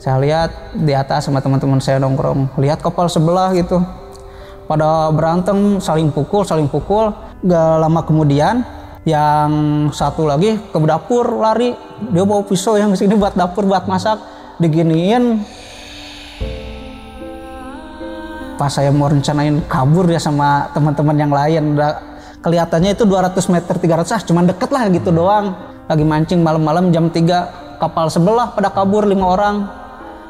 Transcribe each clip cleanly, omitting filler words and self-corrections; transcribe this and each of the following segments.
Saya lihat di atas sama teman-teman saya nongkrong, lihat kapal sebelah gitu. Pada berantem, saling pukul. Gak lama kemudian, yang satu lagi ke dapur lari. Dia bawa pisau yang sini buat dapur, buat masak. Diginiin. Pas saya mau rencanain kabur ya sama teman-teman yang lain. Kelihatannya itu 200 meter, 300, cuman deket lah gitu doang. Lagi mancing malam-malam jam 3, kapal sebelah pada kabur 5 orang.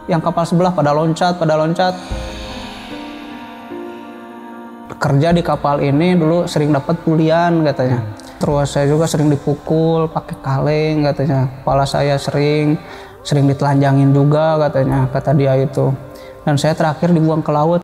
Yang kapal sebelah pada loncat. Kerja di kapal ini dulu sering dapat bulian katanya. Terus saya juga sering dipukul pakai kaleng katanya. Kepala saya sering ditelanjangin juga katanya, kata dia itu. Dan saya terakhir dibuang ke laut.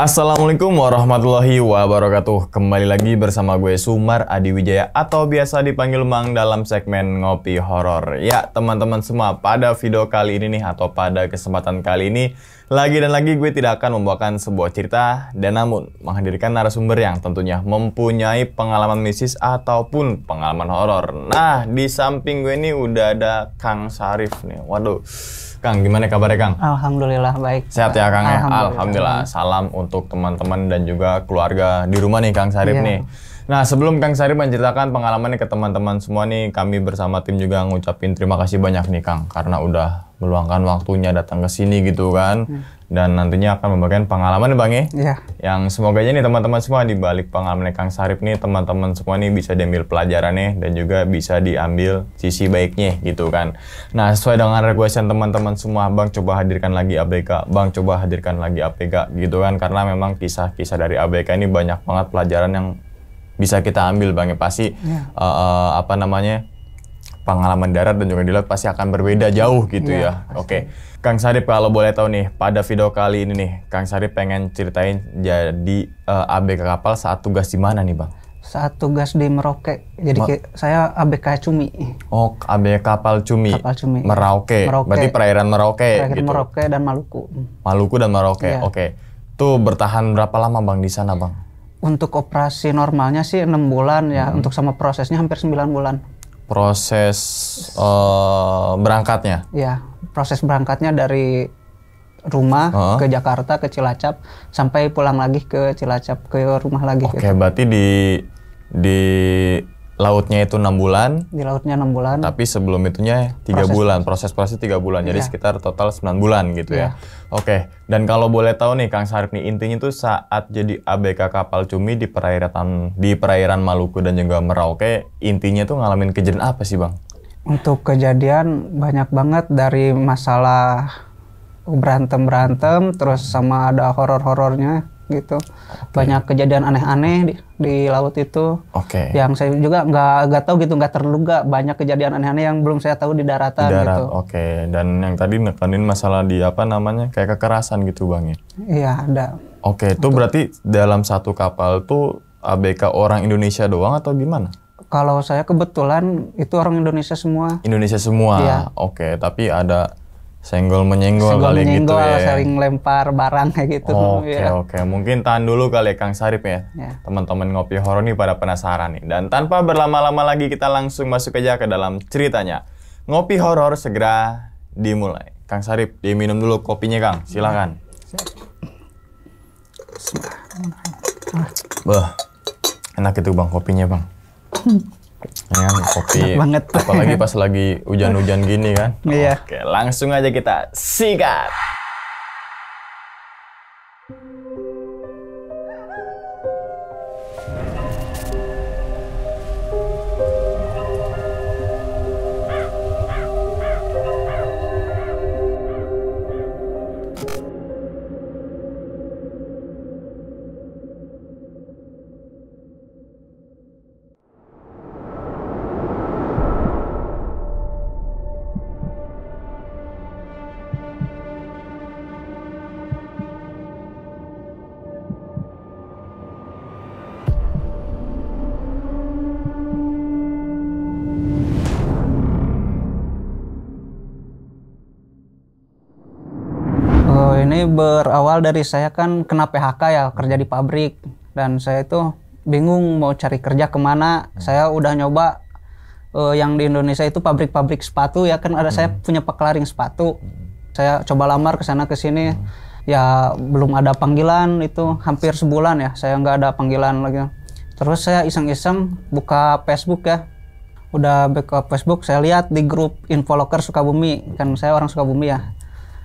Assalamualaikum warahmatullahi wabarakatuh. Kembali lagi bersama gue Sumar Adi Wijaya atau biasa dipanggil Mang dalam segmen Ngopi Horor. Ya teman-teman semua, pada video kali ini nih atau pada kesempatan kali ini lagi gue tidak akan membawakan sebuah cerita dan namun menghadirkan narasumber yang tentunya mempunyai pengalaman mistis ataupun pengalaman horor. Nah, di samping gue ini udah ada Kang Sarif nih. Waduh. Kang, gimana kabarnya Kang? Alhamdulillah baik. Sehat ya Kang ya? Alhamdulillah. Salam untuk teman-teman dan juga keluarga di rumah nih Kang Sarif nih. Nah, sebelum Kang Sarif menceritakan pengalamannya ke teman-teman semua nih, kami bersama tim juga ngucapin terima kasih banyak nih Kang karena udah meluangkan waktunya datang ke sini gitu kan. Dan nantinya akan membagikan pengalaman nih Bang ya. Iya. Yang semoga aja nih teman-teman semua di balik pengalaman Kang Sarif nih, teman-teman semua nih bisa diambil pelajarannya dan juga bisa diambil sisi baiknya gitu kan. Nah, sesuai dengan requestan teman-teman semua, Bang coba hadirkan lagi ABK, Bang coba hadirkan lagi ABK gitu kan. Karena memang kisah-kisah dari ABK ini banyak banget pelajaran yang bisa kita ambil Bang ya. Pasti pengalaman darat dan juga di laut pasti akan berbeda jauh gitu ya. Oke. Kang Sarif kalau boleh tahu nih, pada video kali ini nih, Kang Sarif pengen ceritain jadi ABK kapal saat tugas di mana nih Bang? Saat tugas di Merauke, jadi saya ABK Cumi. Oh, ABK kapal Cumi. Kapal Cumi. Merauke. Berarti perairan Merauke gitu. Merauke dan Maluku. Maluku dan Merauke. Iya. Oke. Tuh bertahan berapa lama Bang di sana Bang? Untuk operasi normalnya sih 6 bulan ya, untuk sama prosesnya hampir 9 bulan. Proses berangkatnya? Ya, proses berangkatnya dari rumah ke Jakarta, ke Cilacap, sampai pulang lagi ke Cilacap, ke rumah lagi. Oke, gitu. berarti di lautnya itu 6 bulan. Di lautnya 6 bulan. Tapi sebelum itunya 3 bulan, proses 3 bulan. Jadi sekitar total 9 bulan gitu ya. Oke, dan kalau boleh tahu nih Kang Sarif nih, intinya tuh saat jadi ABK kapal Cumi di perairan Maluku dan juga Merauke, intinya tuh ngalamin kejadian apa sih Bang? Untuk kejadian banyak banget, dari masalah berantem, terus sama ada horor-horornya gitu. Banyak kejadian aneh-aneh di laut itu. Yang saya juga nggak tahu gitu, nggak terduga. Banyak kejadian aneh-aneh yang belum saya tahu di daratan. Di darat, gitu. Dan yang tadi nekanin masalah di kayak kekerasan gitu Bang ya? Iya, ada. Itu berarti dalam satu kapal tuh ABK orang Indonesia doang atau gimana? Kalau saya kebetulan itu orang Indonesia semua. Indonesia semua? Iya. Tapi ada senggol-menyenggol kali gitu ya. Sering lempar barang kayak gitu. Oke. Mungkin tahan dulu kali Kang Sarif ya. Teman-teman Ngopi Horor nih pada penasaran nih. Dan tanpa berlama-lama lagi kita langsung masuk aja ke dalam ceritanya. Ngopi Horor segera dimulai. Kang Sarif, diminum dulu kopinya Kang. Silakan. Wah, enak itu Bang kopinya Bang. Ya, kopi banget. Apalagi pas lagi hujan-hujan gini kan. Iya. Oke, langsung aja kita sikat. Ini berawal dari saya kan kena PHK ya, kerja di pabrik. Dan saya itu bingung mau cari kerja kemana. Saya udah nyoba yang di Indonesia itu pabrik-pabrik sepatu ya kan, ada saya punya pekelaring sepatu. Saya coba lamar ke sana ke sini. Ya belum ada panggilan, itu hampir sebulan ya saya nggak ada panggilan lagi. Terus saya iseng-iseng buka Facebook ya. Udah buka Facebook, saya lihat di grup Infoloker Sukabumi, kan saya orang Sukabumi ya.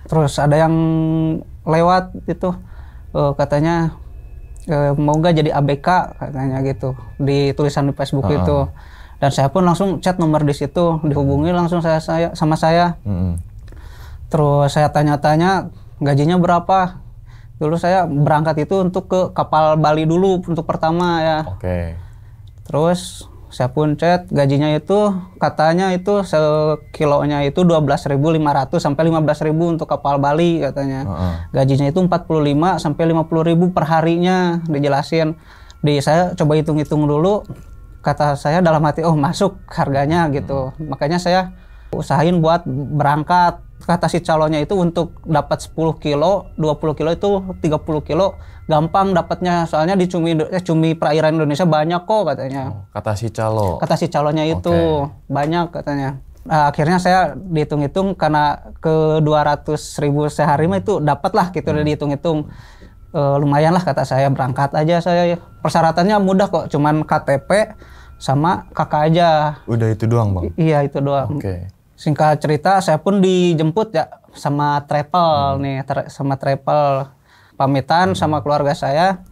Terus ada yang lewat itu katanya mau nggak jadi ABK katanya gitu di tulisan di Facebook itu. Dan saya pun langsung chat nomor di situ, dihubungi langsung saya sama saya. Terus saya tanya-tanya gajinya berapa. Dulu saya berangkat itu untuk ke kapal Bali dulu untuk pertama ya. Terus saya pun chat, gajinya itu katanya itu sekilonya itu 12.500 sampai 15.000 untuk kapal Bali katanya. Gajinya itu 45 sampai 50.000 per harinya dijelasin. Saya coba hitung-hitung dulu, kata saya dalam hati oh masuk harganya gitu. Makanya saya usahain buat berangkat. Kata si calonnya itu untuk dapat 10 kilo, 20 kilo itu 30 kilo gampang dapatnya, soalnya di cumi perairan Indonesia banyak kok katanya. Kata si calo. Kata si calonnya itu banyak katanya. Nah, akhirnya saya dihitung-hitung karena ke 200.000 sehari mah itu dapat lah gitu. Udah dihitung-hitung lumayan lah kata saya, berangkat aja saya. Persyaratannya mudah kok, cuman KTP sama KK aja. Udah itu doang bang? Iya itu doang. Singkat cerita saya pun dijemput ya sama travel nih, sama travel, pamitan sama keluarga saya,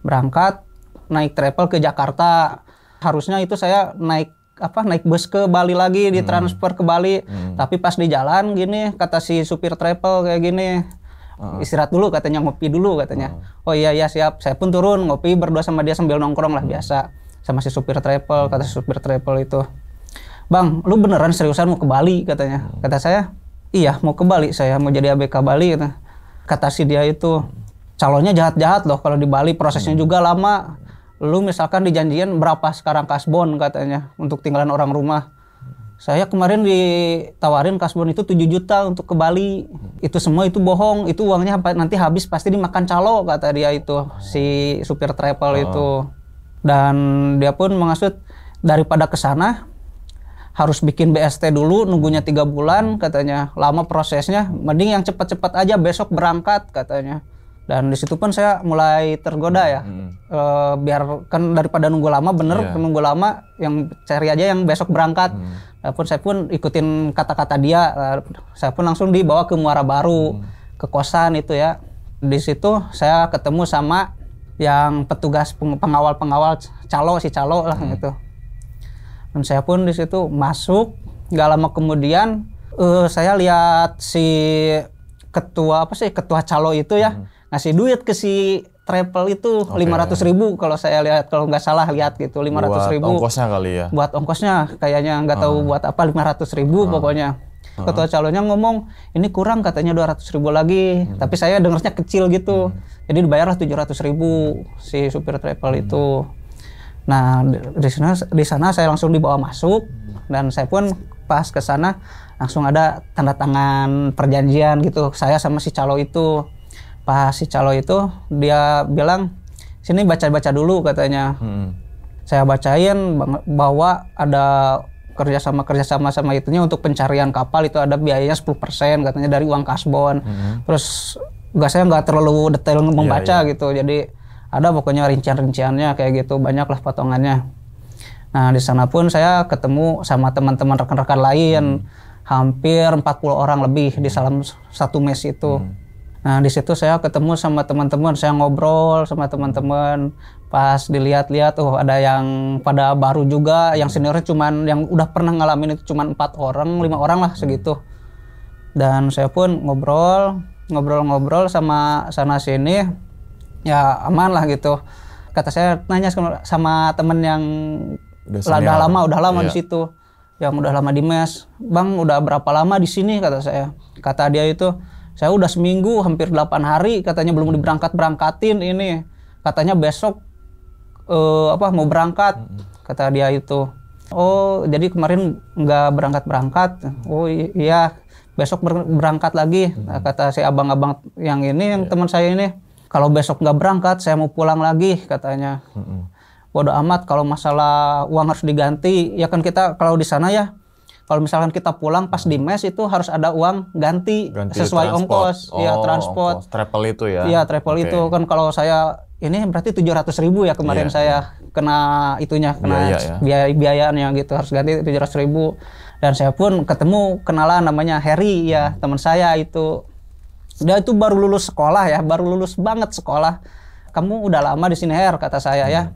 berangkat naik travel ke Jakarta. Harusnya itu saya naik bus ke Bali lagi, ditransfer ke Bali. Tapi pas di jalan gini kata si supir travel kayak gini, istirahat dulu katanya, ngopi dulu katanya. Oh iya siap. Saya pun turun ngopi berdua sama dia sambil nongkrong lah biasa sama si supir travel. Kata si supir travel itu, Bang, lu beneran seriusan mau ke Bali katanya. Kata saya, iya mau ke Bali, saya mau jadi ABK Bali. Kata si dia itu, calonnya jahat-jahat loh kalau di Bali, prosesnya juga lama. Lu misalkan dijanjiin berapa sekarang kasbon katanya untuk tinggalan orang rumah. Saya kemarin ditawarin kasbon itu 7 juta untuk ke Bali. Itu semua itu bohong, itu uangnya nanti habis pasti dimakan calo kata dia itu, si supir travel itu. Dan dia pun mengasut daripada ke sana harus bikin BST dulu, nunggunya 3 bulan katanya, lama prosesnya, mending yang cepat-cepat aja besok berangkat katanya. Dan di situ pun saya mulai tergoda ya, biar kan daripada nunggu lama nunggu lama, yang cari aja yang besok berangkat. Saya pun ikutin kata-kata dia, saya pun langsung dibawa ke Muara Baru, ke kosan itu ya. Di situ saya ketemu sama yang petugas pengawal si calo lah gitu. Dan saya pun di situ masuk, nggak lama kemudian saya lihat si ketua calo itu ya ngasih duit ke si travel itu 500.000 kalau saya lihat, kalau nggak salah lihat gitu 500.000. Buat ongkosnya kali ya? Buat ongkosnya kayaknya, nggak tahu buat apa 500.000 pokoknya. Ketua calonnya ngomong ini kurang katanya 200.000 lagi, tapi saya dengarnya kecil gitu. Jadi dibayarlah 700.000 si supir travel itu. Nah di sana saya langsung dibawa masuk, dan saya pun pas ke sana langsung ada tanda tangan perjanjian gitu saya sama si calo itu. Pas si calo itu dia bilang sini baca-baca dulu katanya. Saya bacain bahwa ada kerjasama sama itunya untuk pencarian kapal itu ada biayanya 10% katanya dari uang kasbon. Terus saya nggak terlalu detail membaca gitu, jadi ada pokoknya rincian-rinciannya kayak gitu, banyaklah potongannya. Nah di sana pun saya ketemu sama teman-teman rekan-rekan lain, hampir 40 orang lebih di dalam satu mes itu. Nah di situ saya ketemu sama teman-teman, saya ngobrol sama teman-teman. Pas dilihat-lihat, ada yang pada baru juga, yang seniornya cuman yang udah pernah ngalamin itu cuman 4 orang, 5 orang lah segitu. Dan saya pun ngobrol sama sana sini, ya aman lah gitu. Kata saya nanya sama temen yang udah lama di situ, yang udah lama di mes. Bang, udah berapa lama di sini kata saya. Kata dia itu, saya udah seminggu hampir 8 hari katanya belum diberangkatin ini. Katanya besok mau berangkat kata dia itu. Oh jadi kemarin nggak berangkat. Oh iya besok berangkat lagi. Kata si abang-abang yang ini, yang teman saya ini, kalau besok nggak berangkat saya mau pulang lagi katanya. Bodoh amat kalau masalah uang harus diganti, ya kan kita kalau di sana ya, kalau misalkan kita pulang pas di mes itu harus ada uang ganti sesuai ongkos, ya transport. Ongkos. Travel itu ya? Iya travel itu kan, kalau saya ini berarti 700.000 ya kemarin saya kena itunya, kena biayanya gitu, harus ganti 700.000. Dan saya pun ketemu kenalan namanya Harry ya, teman saya itu. Dia itu baru lulus sekolah ya, baru lulus banget sekolah. Kamu udah lama di sini Her, kata saya ya.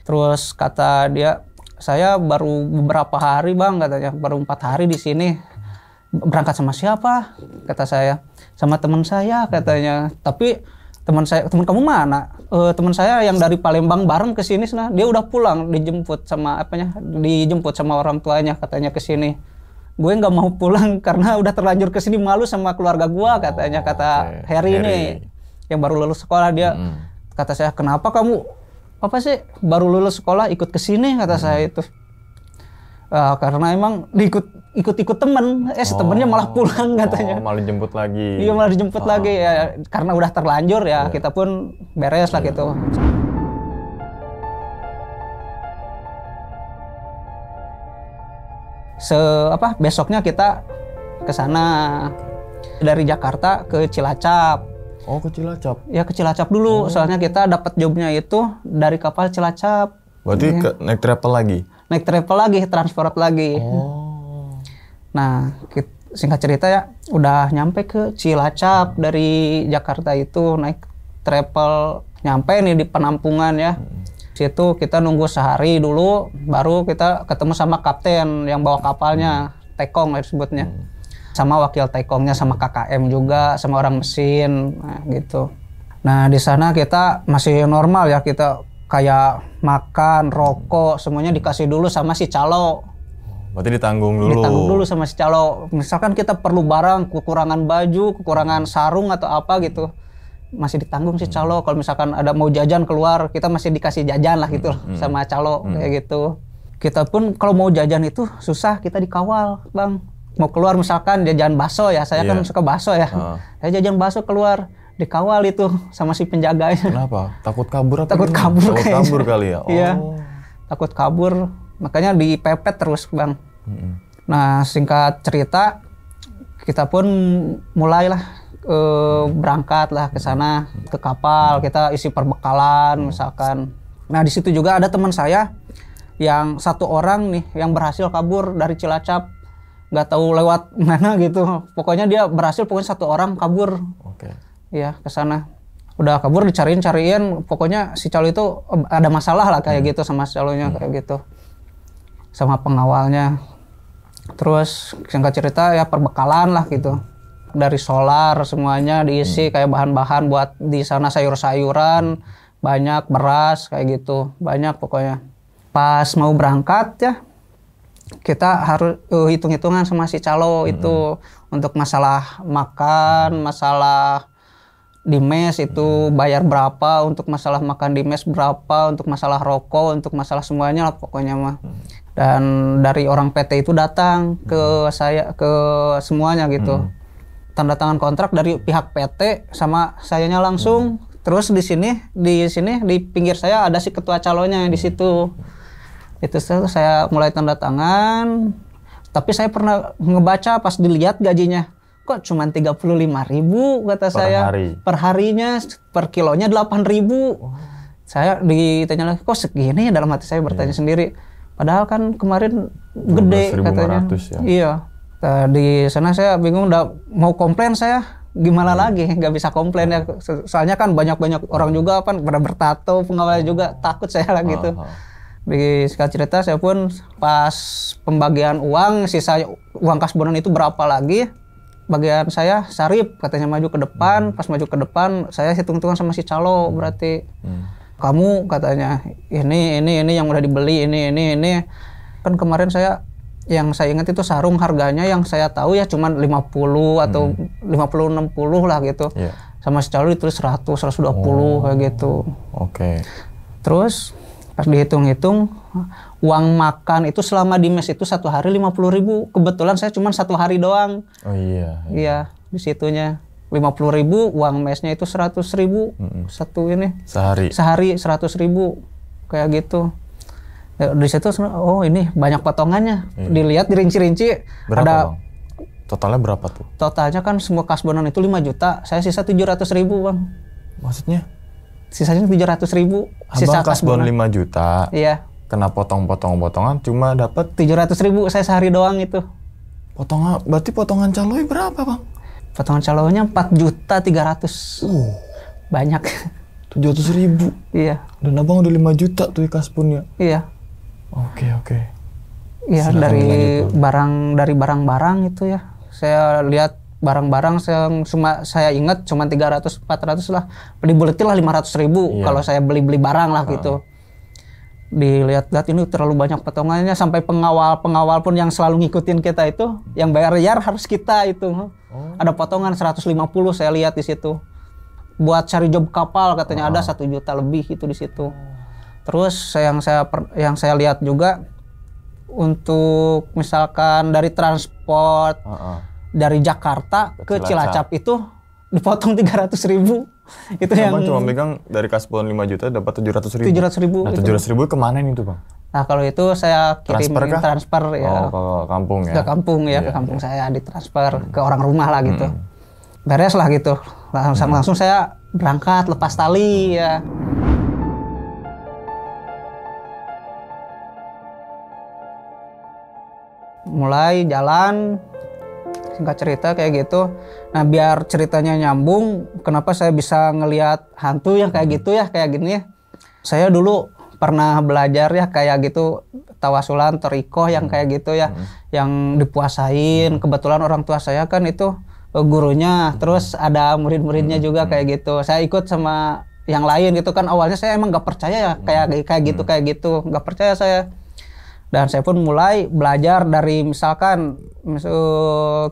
Terus kata dia, saya baru beberapa hari bang, katanya, baru 4 hari di sini. Berangkat sama siapa? Kata saya, sama teman saya katanya. Tapi teman kamu mana? Teman saya yang dari Palembang bareng ke sini, dia udah pulang, dijemput sama orang tuanya katanya ke sini. Gue nggak mau pulang karena udah terlanjur ke sini, malu sama keluarga gua katanya, kata Harry ini yang baru lulus sekolah. Dia kata saya, kenapa kamu apa sih baru lulus sekolah ikut ke sini, kata saya itu. Karena emang ikut temen, temennya malah pulang katanya. Malah dijemput lagi. Iya, malah dijemput lagi ya, karena udah terlanjur ya, kita pun beres lah gitu. Besoknya kita ke sana dari Jakarta ke Cilacap. Oh, ke Cilacap. Ya ke Cilacap dulu, soalnya kita dapat jobnya itu dari kapal Cilacap. Berarti naik travel lagi? Naik travel lagi, transport lagi. Nah, singkat cerita ya, udah nyampe ke Cilacap dari Jakarta itu, naik travel, nyampe nih di penampungan ya. Situ kita nunggu sehari dulu, baru kita ketemu sama kapten yang bawa kapalnya, tekong lah disebutnya. Sama wakil tekongnya, sama KKM juga, sama orang mesin, gitu. Nah di sana kita masih normal ya, kita kayak makan, rokok, semuanya dikasih dulu sama si calo. Berarti ditanggung dulu? Ditanggung dulu sama si calo. Misalkan kita perlu barang, kekurangan baju, kekurangan sarung atau apa gitu, masih ditanggung si calo. Kalau misalkan ada mau jajan keluar, kita masih dikasih jajan lah gitu sama calo, kayak gitu. Kita pun kalau mau jajan itu susah, kita dikawal bang. Mau keluar misalkan jajan bakso ya, saya kan suka bakso ya. Saya jajan bakso keluar, dikawal itu sama si penjaganya. Kenapa? Takut kabur apa? Takut kabur kayaknya. Takut kabur kali ya? Iya, takut kabur, makanya dipepet terus bang. Nah singkat cerita, kita pun mulailah berangkat lah ke sana, ke kapal, kita isi perbekalan misalkan. Nah di situ juga ada teman saya yang 1 orang nih yang berhasil kabur dari Cilacap. Nggak tahu lewat mana gitu, pokoknya dia berhasil, pokoknya 1 orang kabur. Iya ke sana, udah kabur dicariin, pokoknya si calo itu ada masalah lah kayak gitu sama calonya, kayak gitu sama pengawalnya. Terus singkat cerita ya perbekalan lah gitu, dari solar semuanya diisi, kayak bahan-bahan buat di sana, sayur-sayuran banyak, beras kayak gitu banyak pokoknya. Pas mau berangkat ya, kita harus hitung-hitungan sama si calo itu untuk masalah makan, masalah di mes itu bayar berapa, untuk masalah makan di mes berapa, untuk masalah rokok, untuk masalah semuanya lah pokoknya mah. Dan dari orang PT itu datang ke saya, ke semuanya gitu. Tanda tangan kontrak dari pihak PT sama sayanya langsung. Terus di sini di pinggir saya ada si ketua calonya di situ. Itu saya mulai tanda tangan, tapi saya pernah ngebaca pas dilihat gajinya, kok cuma 35.000 kata saya. Per harinya, per kilonya 8.000. Saya ditanya lagi, kok segini ya, dalam hati saya bertanya sendiri. Padahal kan kemarin gede katanya. Ya? Iya. Di sana saya bingung, udah mau komplain saya, gimana lagi, nggak bisa komplain ya. Soalnya kan banyak orang juga kan pada bertato, pengawal juga, takut saya lah gitu. Di singkat cerita saya pun pas pembagian uang, sisa uang kasbonan itu berapa lagi, bagian saya Sarip katanya maju ke depan. Pas maju ke depan saya hitung-hitungan sama si calo, berarti kamu katanya ini yang udah dibeli, ini kan kemarin yang saya ingat itu sarung harganya yang saya tahu ya cuman 50 atau 50-60 lah gitu. Sama si calo ditulis 100-120 kayak gitu. Terus pas dihitung-hitung Uang makan itu selama di mes itu 1 hari 50.000. Kebetulan saya cuma 1 hari doang. Oh iya. Iya, di situnya 50.000, uang mesnya itu 100.000. Satu ini. Sehari 100.000 kayak gitu. Ya, di situ oh ini banyak potongannya. Dilihat dirinci-rinci. Berapa Ada Bang? Totalnya berapa tuh? Totalnya kan semua kasbonan itu 5 juta. Saya sisa 700.000 Bang. Maksudnya? Sisanya 700.000. Sisa kasbon 5 juta. Iya. Kena potongan cuma dapat 700.000 saya sehari doang itu. Berarti potongan caloy berapa Bang? Potongan calonya 4.300.000. Banyak. 700.000. Iya. Dan Abang udah 5 juta tuh kasbonnya. Iya. Oke. Iya, Silakan dari lanjut, barang-barang itu ya. Saya lihat barang-barang saya ingat cuma 300-400 lah. Dibuletin lah 500.000 kalau saya beli barang lah gitu. Dilihat-lihat ini terlalu banyak potongannya, sampai pengawal pun yang selalu ngikutin kita itu, yang bayar harus kita itu. Ada potongan 150 saya lihat di situ. Buat cari job kapal katanya ada 1 juta lebih itu di situ. Terus yang saya lihat juga untuk misalkan dari transport dari Jakarta ke Cilacap itu dipotong 300.000. Itu yang Bang cuma megang dari kasbon 5 juta dapat 700.000. 700.000. Nah, 700.000 kemana ini tuh Bang? Nah kalau itu saya kirim transfer ya. Ke kampung ya. Ke kampung ya, ke kampung saya ditransfer ke orang rumah lah gitu. Beres lah gitu. Langsung saya berangkat lepas tali ya. Mulai jalan, singkat cerita kayak gitu. Nah biar ceritanya nyambung, kenapa saya bisa ngelihat hantu yang kayak gitu ya, kayak gini ya. Saya dulu pernah belajar ya kayak gitu, tawasulan, torikoh yang kayak gitu ya, yang dipuasain. Kebetulan orang tua saya kan itu gurunya, terus ada murid-muridnya juga kayak gitu. Saya ikut sama yang lain gitu kan. Awalnya saya emang gak percaya ya kayak gitu, gak percaya saya. Dan saya pun mulai belajar dari misalkan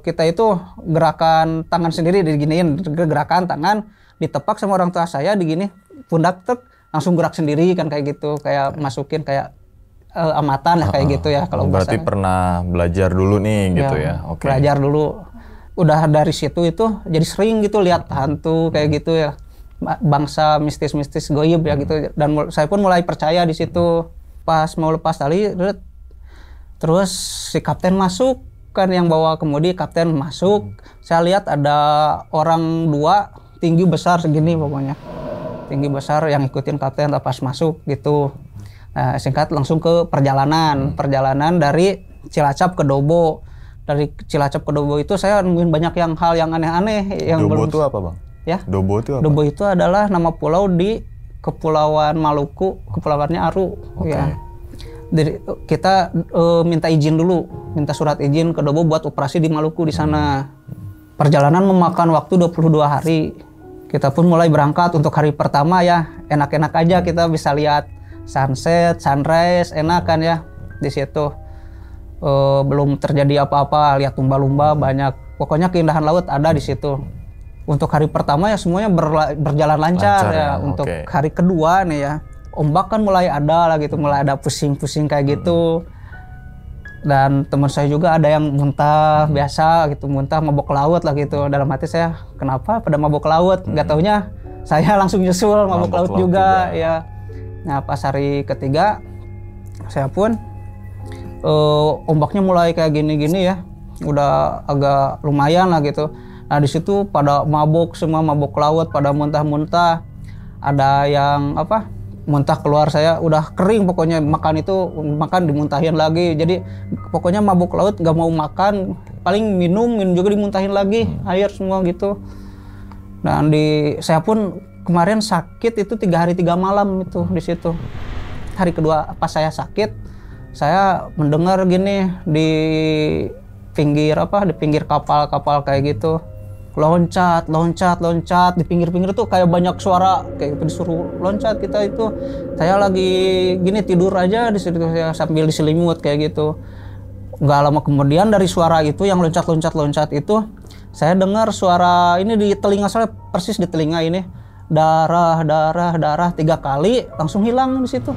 kita itu gerakan tangan sendiri diginiin, gerakan tangan ditepak sama orang tua saya digini, pundak langsung gerak sendiri kan kayak gitu, kayak masukin kayak amatan lah kayak gitu ya kalau berarti pernah belajar dulu nih gitu ya. Oke. Belajar dulu. Udah dari situ itu jadi sering gitu lihat hantu kayak gitu ya. Bangsa mistis-mistis goib ya gitu, dan saya pun mulai percaya di situ. Pas mau lepas tali, terus si kapten masuk kan, yang bawa kemudi kapten masuk. Saya lihat ada orang 2 tinggi besar segini pokoknya, tinggi besar yang ikutin kapten pas masuk gitu. Nah, singkat langsung ke perjalanan dari Cilacap ke Dobo. Dari Cilacap ke Dobo itu saya nemuin banyak hal yang aneh-aneh. Yang Dobo itu apa Bang? Ya. Dobo itu apa? Dobo itu adalah nama pulau di Kepulauan Maluku, Kepulauannya Aru. Ya. Jadi kita minta surat izin ke Dobo buat operasi di Maluku di sana. Perjalanan memakan waktu 22 hari. Kita pun mulai berangkat untuk hari pertama ya, enak-enak aja kita bisa lihat sunset, sunrise, enak kan ya di situ. Belum terjadi apa-apa, lihat lumba-lumba banyak. Pokoknya keindahan laut ada di situ. Untuk hari pertama ya semuanya berjalan lancar ya. Untuk hari kedua nih ya, ombak kan mulai ada lah gitu, mulai ada pusing-pusing kayak gitu. Dan teman saya juga ada yang muntah biasa gitu, muntah mabok laut lah gitu. Dalam hati saya, kenapa pada mabok laut? Gak taunya saya langsung nyusul mabok laut juga ya. Nah pas hari ketiga saya pun ombaknya mulai kayak gini-gini ya, udah agak lumayan lah gitu. Nah di situ pada mabok semua, mabok laut, pada muntah-muntah. Ada yang muntah keluar, saya udah kering pokoknya, makan dimuntahin lagi. Jadi pokoknya mabuk laut, gak mau makan, paling minum juga dimuntahin lagi, air semua gitu. Dan saya pun kemarin sakit itu 3 hari 3 malam itu di situ. Hari kedua pas saya sakit, saya mendengar gini di pinggir kapal kayak gitu. Loncat di pinggir-pinggir tuh kayak banyak suara kayak gitu, disuruh loncat. Kita itu saya lagi gini tidur aja di situ sambil diselimut kayak gitu. Nggak lama kemudian dari suara itu yang loncat itu saya dengar suara ini di telinga saya, persis di telinga ini, darah 3 kali, langsung hilang di situ.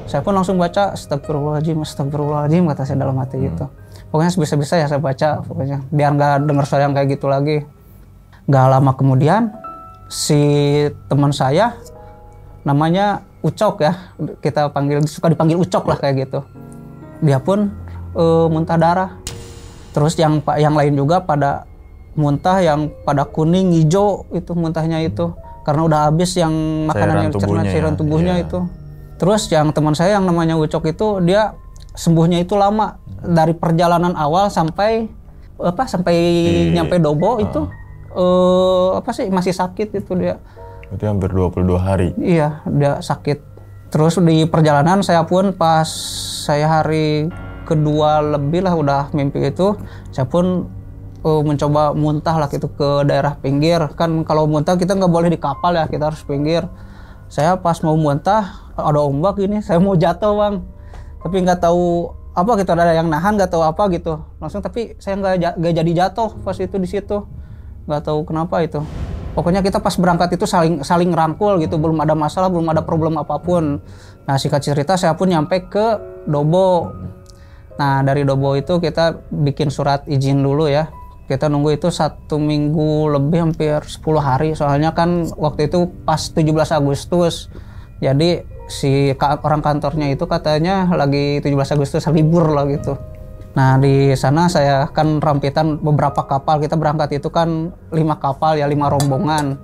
Saya pun langsung baca astagfirullahaladzim, astagfirullahaladzim kata saya dalam hati gitu. Pokoknya sebisa-bisa ya saya baca pokoknya biar nggak dengar suara yang kayak gitu lagi. Nggak lama kemudian si teman saya namanya Ucok ya, kita panggil, suka dipanggil Ucok lah kayak gitu. Dia pun muntah darah. Terus yang lain juga pada muntah yang pada kuning, hijau itu muntahnya itu. Karena udah habis yang makanan yang dicerna cairan tubuhnya itu. Terus yang teman saya yang namanya Ucok itu dia sembuhnya itu lama dari perjalanan awal sampai nyampe Dobo itu masih sakit itu dia. Itu hampir 22 hari. Iya, dia sakit. Terus di perjalanan saya pun pas saya hari kedua lebih lah udah mimpi itu, saya pun mencoba muntah lah gitu ke daerah pinggir. Kan kalau muntah kita nggak boleh di kapal ya, kita harus pinggir. Saya pas mau muntah ada ombak ini, saya mau jatuh bang, tapi nggak tahu apa gitu, ada yang nahan nggak tahu apa gitu, langsung tapi saya nggak jadi jatuh pas itu di situ, nggak tahu kenapa itu. Pokoknya kita pas berangkat itu saling rangkul gitu, belum ada masalah, belum ada problem apapun. Nah singkat cerita saya pun nyampe ke Dobo. Nah dari Dobo itu kita bikin surat izin dulu ya. Kita nunggu itu 1 minggu lebih, hampir 10 hari. Soalnya kan waktu itu pas 17 Agustus. Jadi si orang kantornya itu katanya lagi 17 Agustus libur lah gitu. Nah di sana saya kan rampitan beberapa kapal. Kita berangkat itu kan 5 kapal ya, 5 rombongan.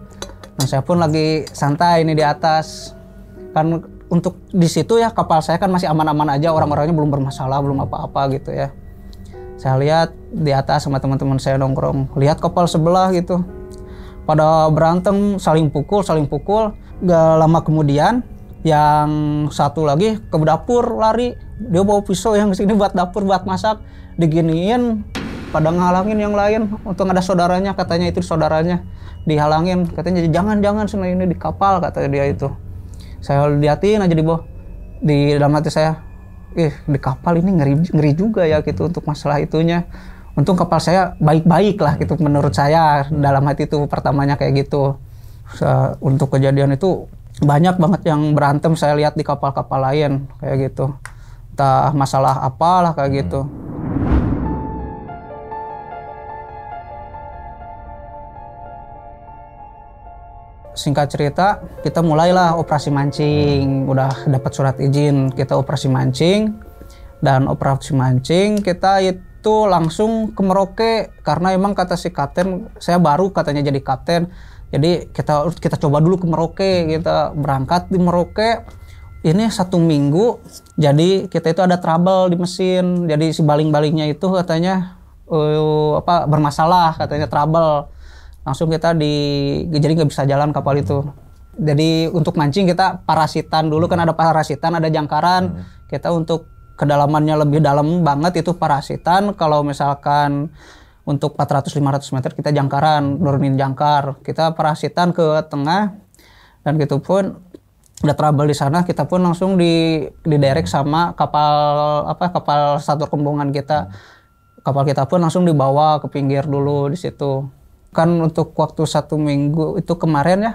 Nah saya pun lagi santai ini di atas. Kan untuk di situ ya kapal saya kan masih aman-aman aja. Orang-orangnya belum bermasalah, belum apa-apa gitu ya. Saya lihat di atas sama teman-teman saya nongkrong, lihat kapal sebelah gitu. Pada berantem, saling pukul. Gak lama kemudian, yang satu lagi ke dapur lari. Dia bawa pisau yang kesini buat dapur, buat masak. Diginiin, pada ngalangin yang lain. Untung ada saudaranya, katanya itu saudaranya. Dihalangin, katanya jangan sana ini di kapal, kata dia itu. Saya liatin aja di bawah. Di dalam hati saya, di kapal ini ngeri juga ya gitu untuk masalah itunya. Untung kapal saya baik-baik lah gitu menurut saya, dalam hati itu pertamanya kayak gitu. Untuk kejadian itu banyak banget yang berantem saya lihat di kapal-kapal lain kayak gitu. Entah masalah apalah kayak gitu. Singkat cerita, kita mulailah operasi mancing. Udah dapat surat izin, kita operasi mancing. Dan operasi mancing kita itu langsung ke Merauke. Karena emang kata si kapten, saya baru katanya jadi kapten. Jadi kita coba dulu ke Merauke. Kita berangkat di Merauke. Ini 1 minggu. Jadi kita itu ada trouble di mesin. Jadi si baling-balingnya itu katanya bermasalah, katanya trouble. Langsung kita jadi nggak bisa jalan kapal itu. Jadi untuk mancing kita parasitan dulu, kan ada parasitan, ada jangkaran. Kita untuk kedalamannya lebih dalam banget itu parasitan. Kalau misalkan untuk 400-500 meter kita jangkaran, nurunin jangkar. Kita parasitan ke tengah, dan gitu pun udah trouble di sana, kita pun langsung diderek sama kapal satu rombongan kita. Kapal kita pun langsung dibawa ke pinggir dulu di situ. Kan untuk waktu 1 minggu itu kemarin ya,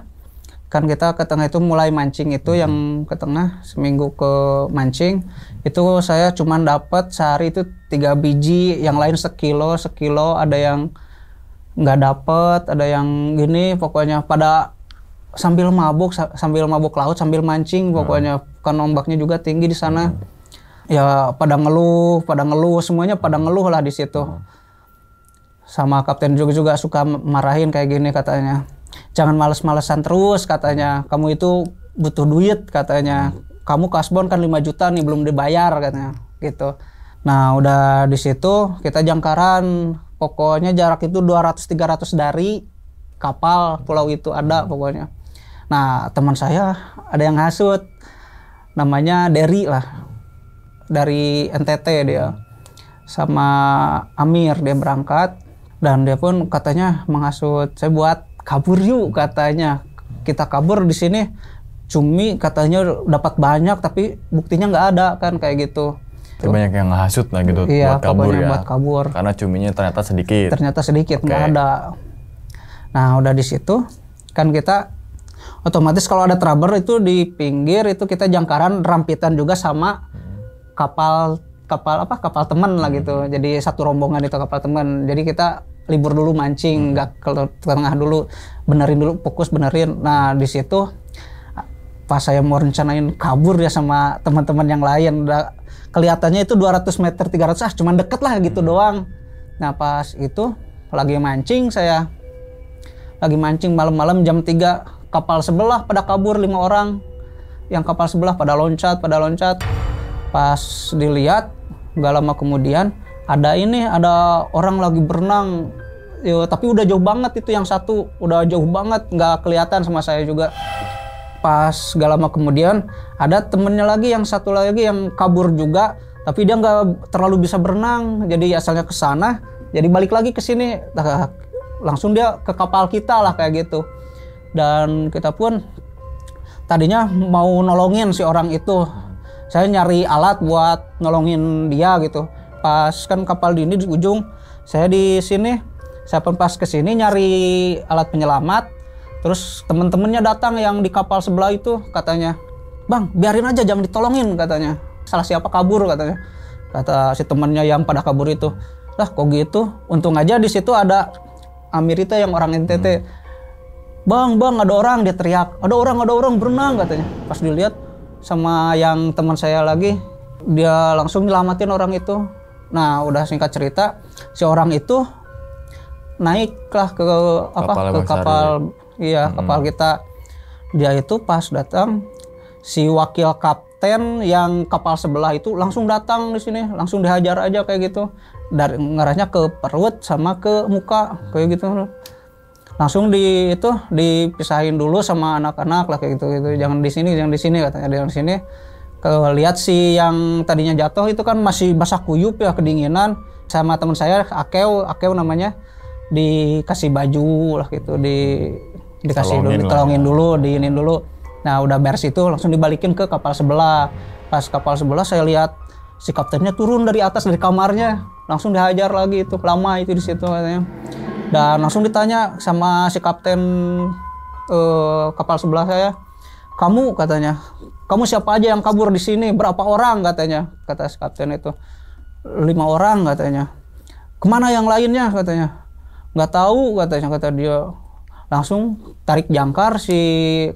kan kita ke tengah itu mulai mancing itu, yang ke tengah seminggu ke mancing itu saya cuman dapat sehari itu 3 biji, yang lain sekilo, ada yang nggak dapet, ada yang gini, pokoknya pada sambil mabuk laut sambil mancing pokoknya. Kan ombaknya juga tinggi di sana. Ya pada ngeluh semuanya, pada ngeluh lah di situ. Sama kapten juga suka marahin kayak gini katanya. Jangan males-malesan terus katanya. Kamu itu butuh duit katanya. Kamu kasbon kan 5 juta nih belum dibayar katanya gitu. Nah, udah di situ kita jangkaran. Pokoknya jarak itu 200-300 dari kapal pulau itu ada pokoknya. Nah, teman saya ada yang hasut. Namanya Derry lah. Dari NTT dia. Sama Amir dia berangkat. Dan dia pun katanya menghasut saya buat kabur yuk katanya. Kita kabur di sini cumi katanya dapat banyak tapi buktinya nggak ada kan kayak gitu. Itu banyak yang ngehasut lah gitu, iya, buat kabur ya. Buat kabur. Karena cuminya ternyata sedikit. Nggak ada. Nah udah di situ kan kita Otomatis kalau ada trouble itu di pinggir itu kita jangkaran rampitan juga sama kapal teman lah gitu. Jadi satu rombongan itu kapal teman. Jadi kita libur dulu mancing, nggak ke tengah dulu, benerin dulu, fokus benerin. Nah di situ pas saya mau rencanain kabur ya sama teman-teman yang lain, udah kelihatannya itu 200 meter 300 cuman deket lah gitu doang. Nah pas itu lagi mancing malam-malam jam 3, kapal sebelah pada kabur 5 orang. Yang kapal sebelah pada loncat. Pas dilihat gak lama kemudian ada orang lagi berenang. Tapi udah jauh banget itu, yang satu udah jauh banget, nggak kelihatan sama saya juga. Pas gak lama kemudian ada temennya lagi, yang satu lagi yang kabur juga, tapi dia nggak terlalu bisa berenang, jadi asalnya ke sana, jadi balik lagi ke sini. Langsung dia ke kapal kita lah kayak gitu. Dan kita pun tadinya mau nolongin si orang itu. Saya nyari alat buat nolongin dia gitu. Pas kan kapal di ujung, saya di sini. Saya pun pas ke sini nyari alat penyelamat. Terus temen-temennya datang yang di kapal sebelah itu, katanya, "Bang, biarin aja, jangan ditolongin," katanya. "Salah siapa kabur," katanya. Kata si temennya yang pada kabur itu. Lah kok gitu? Untung aja di situ ada Amirita yang orang NTT. Bang, ada orang," dia teriak. Ada orang berenang," katanya. Pas dilihat sama yang teman saya lagi, dia langsung nyelamatin orang itu. Nah, udah singkat cerita, si orang itu naiklah ke kapal, kapal kita. Dia itu pas datang, si wakil kapten yang kapal sebelah itu langsung datang di sini, langsung dihajar aja kayak gitu. Dari ngarahnya ke perut sama ke muka kayak gitu. Langsung dipisahin dulu sama anak-anak lah kayak gitu. Jangan di sini katanya, di sini. Lihat si yang tadinya jatuh itu kan masih basah kuyup ya, kedinginan. Sama teman saya Akeu namanya, dikasih baju lah gitu, dikasih ditolongin dulu, diinin dulu. Nah udah beres itu langsung dibalikin ke kapal sebelah. Pas kapal sebelah saya lihat si kaptennya turun dari atas dari kamarnya, langsung dihajar lagi itu, lama itu di situ katanya. Dan langsung ditanya sama si kapten kapal sebelah saya, katanya, "Kamu siapa aja yang kabur di sini? Berapa orang?" katanya. Kata si kapten itu, 5 orang katanya. "Kemana yang lainnya?" katanya. "Nggak tahu," katanya, kata dia. Langsung tarik jangkar, si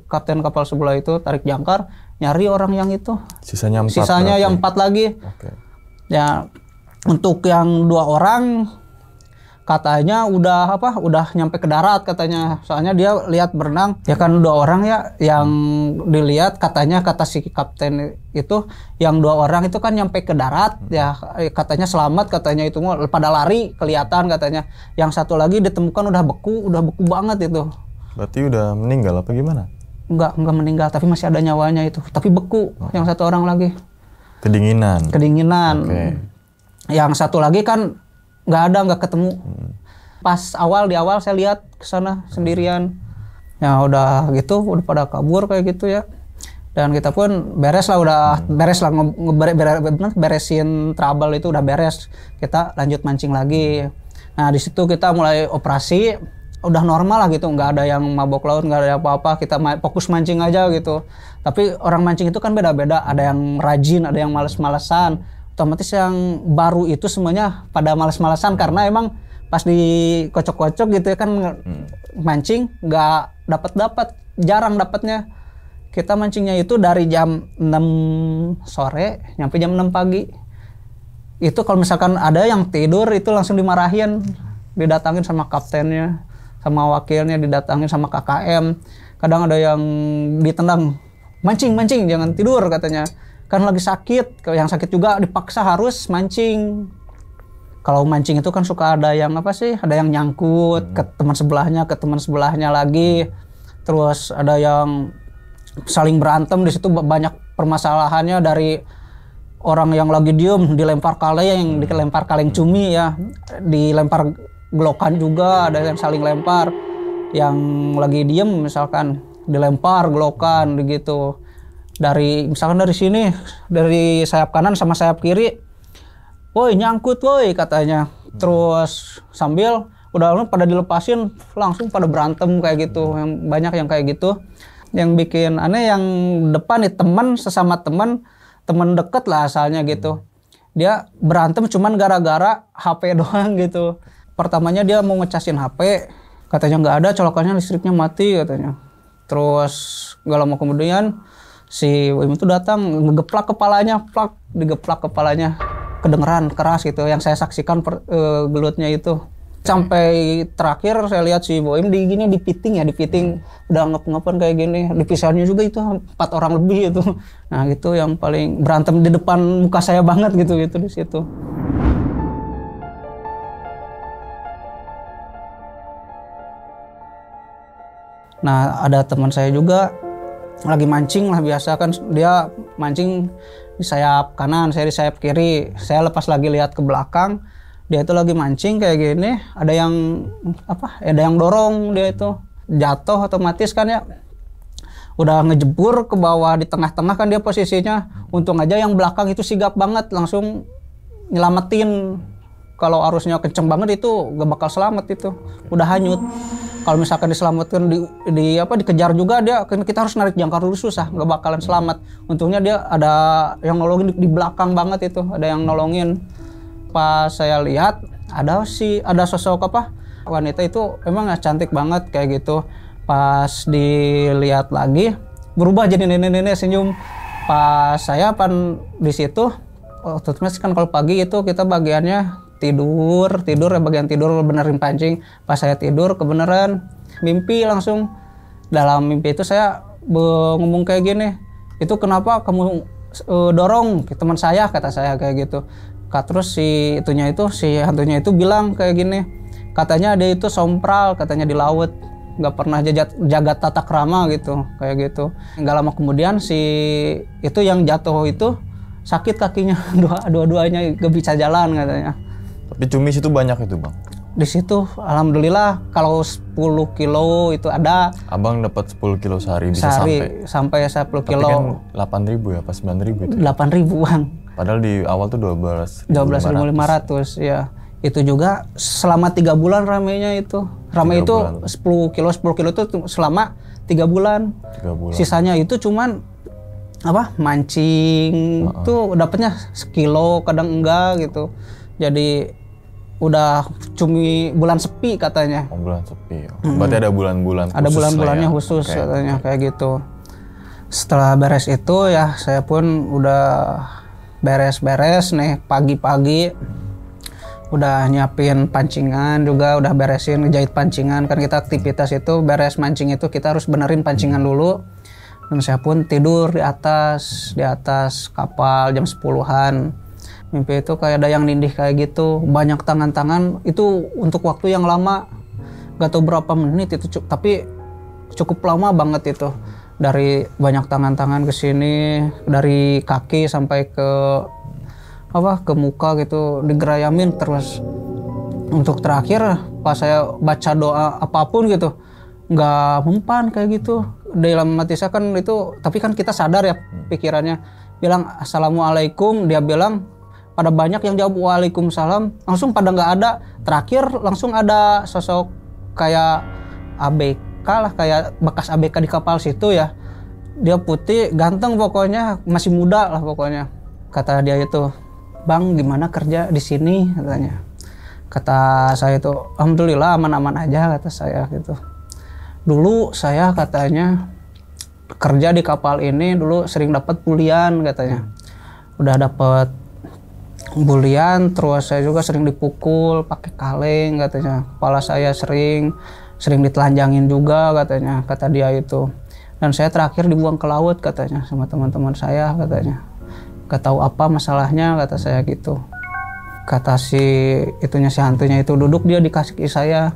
kapten kapal sebelah itu tarik jangkar, nyari orang yang itu. Sisanya 4 lagi. Okay. Ya, untuk yang 2 orang katanya udah nyampe ke darat katanya. Soalnya dia lihat berenang. Ya kan 2 orang ya yang dilihat, katanya kata si kapten itu, yang 2 orang itu kan nyampe ke darat ya, katanya selamat katanya, itu pada lari kelihatan katanya. Yang satu lagi ditemukan udah beku banget itu. Berarti udah meninggal apa gimana? Enggak meninggal, tapi masih ada nyawanya itu, tapi beku. Yang satu orang lagi kedinginan. Okay. Yang satu lagi kan nggak ketemu. Pas di awal saya lihat ke sana sendirian. Ya udah gitu, udah pada kabur kayak gitu ya. Dan kita pun beres lah beresin trouble itu udah beres. Kita lanjut mancing lagi. Nah di situ kita mulai operasi, udah normal lah gitu, nggak ada yang mabok laut, nggak ada apa-apa. Kita fokus mancing aja gitu. Tapi orang mancing itu kan beda-beda. Ada yang rajin, ada yang males-malesan. Otomatis yang baru itu semuanya pada males-malesan, karena emang pas dikocok-kocok gitu ya kan, mancing nggak dapat, jarang dapatnya. Kita mancingnya itu dari jam 6 sore nyampe jam 6 pagi. Itu kalau misalkan ada yang tidur itu langsung dimarahin, didatangin sama kaptennya, sama wakilnya, didatangin sama KKM. Kadang ada yang ditendang, mancing jangan tidur katanya. Kan lagi sakit, yang sakit juga dipaksa harus mancing. Kalau mancing itu kan suka ada yang ada yang nyangkut ke teman sebelahnya lagi. Terus ada yang saling berantem, di situ banyak permasalahannya, dari orang yang lagi diem dilempar kaleng, cumi ya, dilempar gelokan juga, ada yang saling lempar. Yang lagi diem misalkan dilempar gelokan begitu. Misalkan dari sini, dari sayap kanan sama sayap kiri, "Woi nyangkut woi," katanya. Terus sambil udah pada dilepasin langsung pada berantem kayak gitu. Banyak yang kayak gitu. yang bikin aneh yang depan nih sesama teman deket lah asalnya gitu. Dia berantem cuman gara-gara HP doang gitu. Pertamanya dia mau ngecasin HP, katanya nggak ada, colokannya listriknya mati katanya. Terus gak lama kemudian si Boim itu datang ngegeplak kepalanya, digeplak kepalanya, kedengeran keras gitu. Yang saya saksikan gelutnya itu. Sampai terakhir saya lihat si Boim di piting udah ngep-ngepan kayak gini. Dipisahnya juga itu 4 orang lebih itu. Nah gitu yang paling berantem di depan muka saya banget gitu di situ. Nah ada teman saya juga lagi mancing lah, biasa kan dia mancing di sayap kanan, saya di sayap kiri. Saya lepas lagi lihat ke belakang, dia itu lagi mancing kayak gini, ada yang dorong, dia itu jatuh otomatis kan ya, udah ngejebur ke bawah di tengah-tengah kan dia posisinya. Untung aja yang belakang itu sigap banget, langsung nyelamatin. Kalau arusnya kenceng banget itu gak bakal selamat, itu udah hanyut. Kalau misalkan diselamatkan dikejar juga dia, kita harus narik jangkar dulu, susah, nggak bakalan selamat. Untungnya dia ada yang nolongin di belakang banget itu, ada yang nolongin. Pas saya lihat ada sosok wanita itu emang cantik banget kayak gitu. Pas dilihat lagi berubah jadi nenek-nenek senyum. Pas saya di situ, otomatis kan kalau pagi itu kita bagiannya tidur ya, bagian tidur benerin pancing. Pas saya tidur kebeneran mimpi langsung. Dalam mimpi itu saya ngomong kayak gini, itu kenapa kamu dorong teman saya, kata saya kayak gitu. Terus si hantunya itu bilang kayak gini, katanya dia itu sompral, katanya di laut, nggak pernah jaga tata krama gitu, kayak gitu. Nggak lama kemudian si itu yang jatuh itu sakit kakinya, dua-duanya gak bisa jalan katanya. Tapi cumi situ banyak itu bang? Di situ alhamdulillah kalau 10 kilo itu ada. Abang dapat 10 kilo sehari bisa sampai 10 kilo. Tapi kan 8.000 ya, pas 9.000 itu? 8.000 bang. Padahal di awal tuh 12.500 ya. Itu juga selama 3 bulan ramenya itu. Rame itu 10 kilo itu selama 3 bulan. 3 bulan. Sisanya itu cuman mancing tuh dapatnya sekilo, kadang enggak gitu. Jadi udah cumi bulan sepi katanya. Oh, bulan sepi. Berarti ada bulan-bulan khusus. Ada bulan-bulannya khusus katanya kayak gitu. Setelah beres itu ya saya pun udah beres-beres nih pagi-pagi. Udah nyiapin pancingan juga, udah beresin ngejahit pancingan. Kan kita aktivitas itu beres mancing itu kita harus benerin pancingan dulu. Dan saya pun tidur di atas kapal jam 10-an. Mimpi itu kayak ada yang nindih kayak gitu, banyak tangan-tangan itu untuk waktu yang lama, gak tahu berapa menit itu, tapi cukup lama banget itu. Dari banyak tangan-tangan ke sini, dari kaki sampai ke muka gitu, digerayamin terus. Untuk terakhir pas saya baca doa apapun gitu, nggak mempan kayak gitu. Dalam hati saya kan itu, tapi kan kita sadar ya pikirannya, bilang assalamualaikum, dia bilang. Pada banyak yang jawab waalaikumsalam, langsung pada nggak ada. Terakhir langsung ada sosok kayak ABK lah, kayak bekas ABK di kapal situ ya. Dia putih, ganteng pokoknya, masih muda lah pokoknya. Kata dia itu, bang gimana kerja di sini katanya. Kata saya itu, alhamdulillah aman-aman aja kata saya gitu. Dulu saya katanya kerja di kapal ini dulu sering dapat bulian katanya. Udah dapat bulian, terus saya juga sering dipukul pakai kaleng katanya. Kepala saya sering ditelanjangin juga katanya, kata dia itu. Dan saya terakhir dibuang ke laut katanya sama teman-teman saya katanya. Gak tahu apa masalahnya kata saya gitu. Kata si hantunya itu duduk dia di kaki saya.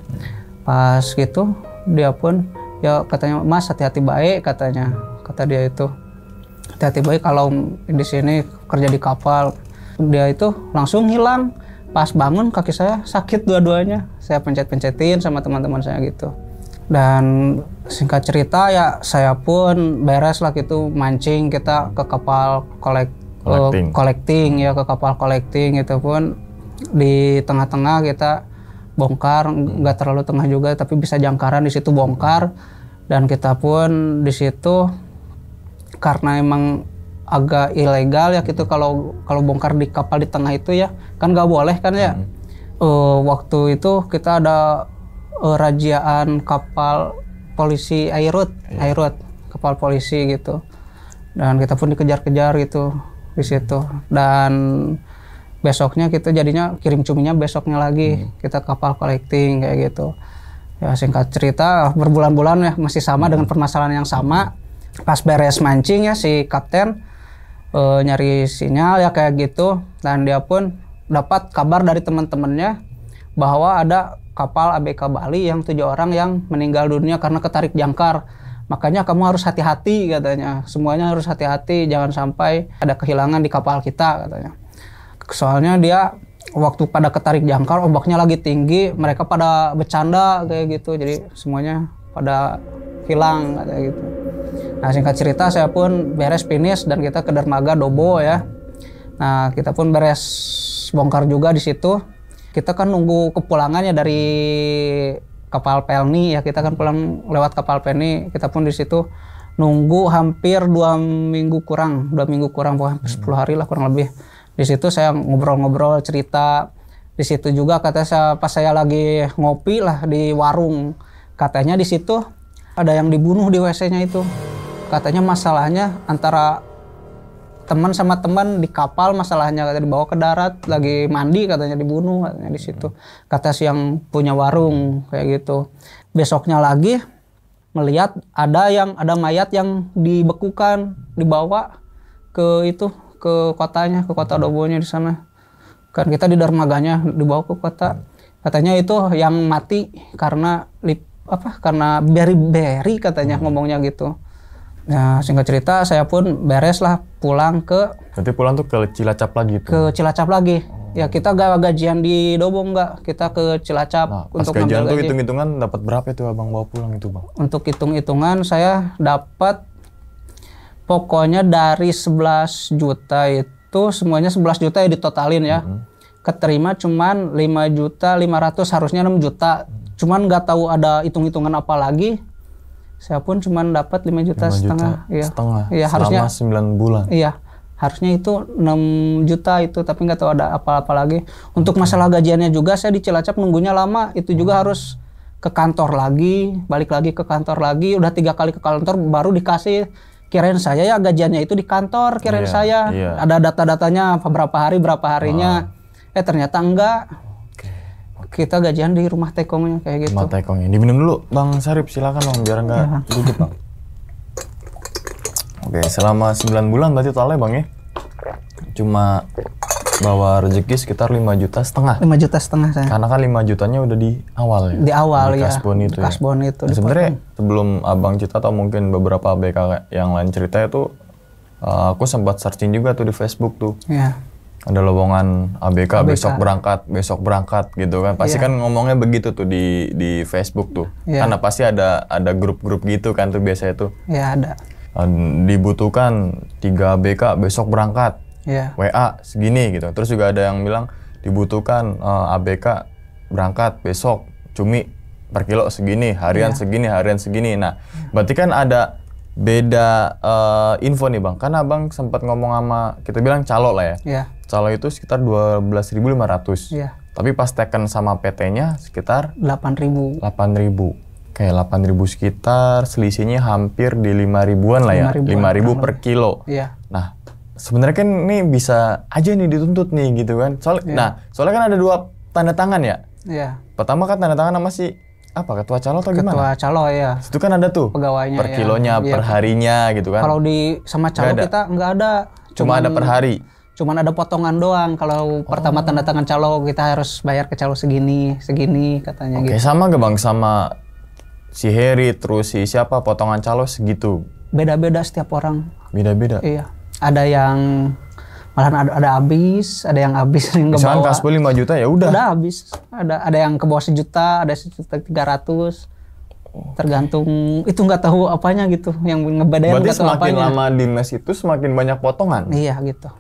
Pas gitu dia pun ya katanya, mas hati-hati baik katanya. Kata dia itu hati-hati baik kalau di sini kerja di kapal. Dia itu langsung hilang. Pas bangun kaki saya sakit dua-duanya. Saya pencet-pencetin sama teman-teman saya gitu. Dan singkat cerita ya saya pun beres lah gitu mancing, kita ke kapal collecting ya, ke kapal collecting itu pun di tengah-tengah kita bongkar, nggak terlalu tengah juga tapi bisa jangkaran di situ bongkar. Dan kita pun di situ karena emang agak ilegal ya gitu, kalau bongkar di kapal di tengah itu ya kan nggak boleh kan ya. Waktu itu kita ada rajiaan kapal polisi Airut, kapal polisi gitu, dan kita pun dikejar-kejar gitu di situ. Dan besoknya kita jadinya kirim cuminya besoknya lagi kita kapal collecting kayak gitu. Ya singkat cerita berbulan-bulan ya masih sama dengan permasalahan yang sama. Pas beres mancing ya si kapten nyari sinyal ya kayak gitu, dan dia pun dapat kabar dari teman-temannya bahwa ada kapal ABK Bali yang 7 orang yang meninggal dunia karena ketarik jangkar. Makanya kamu harus hati-hati katanya, semuanya harus hati-hati, jangan sampai ada kehilangan di kapal kita katanya. Soalnya dia waktu pada ketarik jangkar ombaknya lagi tinggi, mereka pada bercanda kayak gitu, jadi semuanya pada hilang kayak gitu. Nah singkat cerita saya pun beres finish dan kita ke dermaga Dobo ya. Nah kita pun beres bongkar juga di situ. Kita kan nunggu kepulangannya dari kapal Pelni ya, kita kan pulang lewat kapal Pelni. Kita pun di situ nunggu hampir 2 minggu kurang pokoknya 10 hari lah kurang lebih. Di situ saya ngobrol-ngobrol cerita. Di situ juga katanya pas saya lagi ngopi lah di warung, katanya di situ ada yang dibunuh di WC-nya itu. Katanya masalahnya antara teman sama teman di kapal, masalahnya katanya dibawa ke darat lagi mandi katanya dibunuh katanya di situ. Kata si yang punya warung kayak gitu. Besoknya lagi melihat ada mayat yang dibekukan dibawa ke kotanya, ke kota Dobonya di sana. Kan kita di dermaganya dibawa ke kota. Katanya itu yang mati karena karena beri-beri katanya ngomongnya gitu. Nah singkat cerita saya pun beres lah pulang ke. Nanti pulang tuh ke Cilacap lagi tuh? Ke Cilacap lagi. Ya kita gak gajian di Dobo enggak, kita ke Cilacap. Nah, untuk gajian tuh hitung-hitungan dapat berapa itu abang bawa pulang itu bang? Untuk hitung-hitungan saya dapat pokoknya dari 11 juta itu semuanya 11 juta ya ditotalin ya. Keterima cuman 5.500.000, harusnya 6 juta. Cuman nggak tahu ada hitung-hitungan apa lagi. Saya pun cuman dapat 5 juta setengah. Iya. Setengah. Iya, harusnya 9 bulan. Iya. Harusnya itu 6 juta itu, tapi nggak tahu ada apa-apa lagi. Untuk masalah gajiannya juga saya di Cilacap nunggunya lama. Itu juga harus ke kantor lagi, balik lagi ke kantor lagi. Udah 3 kali ke kantor baru dikasih. Kirain saya ya gajiannya itu di kantor, kirain saya. Ada data-datanya berapa harinya. Ternyata enggak. Kita gajian di rumah tekongnya kayak gitu. Rumah tekongnya. Diminum dulu Bang Sarip, silakan Bang biar enggak gugup Bang. Oke, selama 9 bulan berarti totalnya Bang ya. Cuma bawa rezeki sekitar 5,5 juta. 5,5 juta saya. Karena kan 5 jutanya udah di awal ya. Di awal ya. Kasbon itu. Kasbon itu. Nah, sebenarnya sebelum Abang cerita atau mungkin beberapa ABK yang lain cerita itu aku sempat searching juga tuh di Facebook tuh. Iya. Ada lowongan ABK besok berangkat gitu kan. Pasti kan ngomongnya begitu tuh di Facebook tuh. Karena pasti ada grup-grup gitu kan tuh biasanya tuh. Iya ada. Dibutuhkan 3 ABK besok berangkat. WA segini gitu. Terus juga ada yang bilang dibutuhkan ABK berangkat besok cumi per kilo segini, harian segini. Nah, berarti kan ada beda info nih Bang. Karena Abang sempat ngomong sama kita bilang calo lah ya. Calo itu sekitar 12.500. Tapi pas teken sama PT-nya sekitar 8.000. Kayak 8.000 sekitar, selisihnya hampir di 5.000-an lah ya. 5.000 per kilo. Nah, sebenarnya kan ini bisa aja nih dituntut nih gitu kan. Soalnya kan ada 2 tanda tangan ya. Pertama kan tanda tangan sama si ketua calo atau gimana? Ketua calo ya. Itu kan ada tuh pegawainya per kilonya, per harinya gitu kan. Kalau sama calo kita nggak ada. Cuma ada per hari. Cuman ada potongan doang. Kalau pertama tanda tangan calo kita harus bayar ke calo segini katanya gitu. Sama gak Bang sama si Heri terus si siapa potongan calo segitu? Beda-beda setiap orang. Beda-beda? Iya. Ada yang malahan ada habis, ada yang habis yang misalkan kasbon 5 juta ya udah. Udah habis. Ada yang ke bawah 1 juta, ada 1.300.000. Tergantung itu nggak tahu apanya gitu. Yang ngebedain nggak tahu apanya. Berarti semakin lama dinas itu semakin banyak potongan? Iya gitu.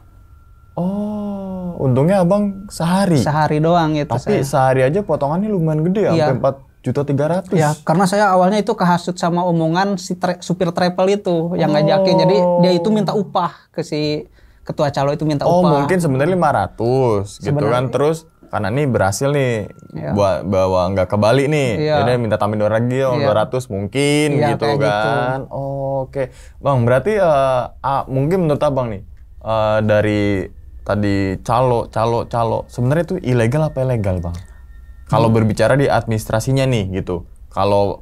Oh, untungnya Abang sehari? Sehari doang gitu. Tapi sehari aja potongannya lumayan gede, sampai 4.300.000. Ya, karena saya awalnya itu kehasut sama omongan si supir travel itu yang ngajakin. Jadi dia itu minta upah ke si ketua calo itu minta upah. Oh, mungkin sebenarnya 500 gitu kan. Terus karena nih berhasil nih buat bawa nggak ke Bali nih. Jadi minta tambahin 200 lagi, 200 mungkin gitu kan. Gitu. Oke. Bang, berarti mungkin menurut Abang nih dari tadi calo sebenarnya itu ilegal apa ilegal, Bang? Kalau berbicara di administrasinya nih gitu. Kalau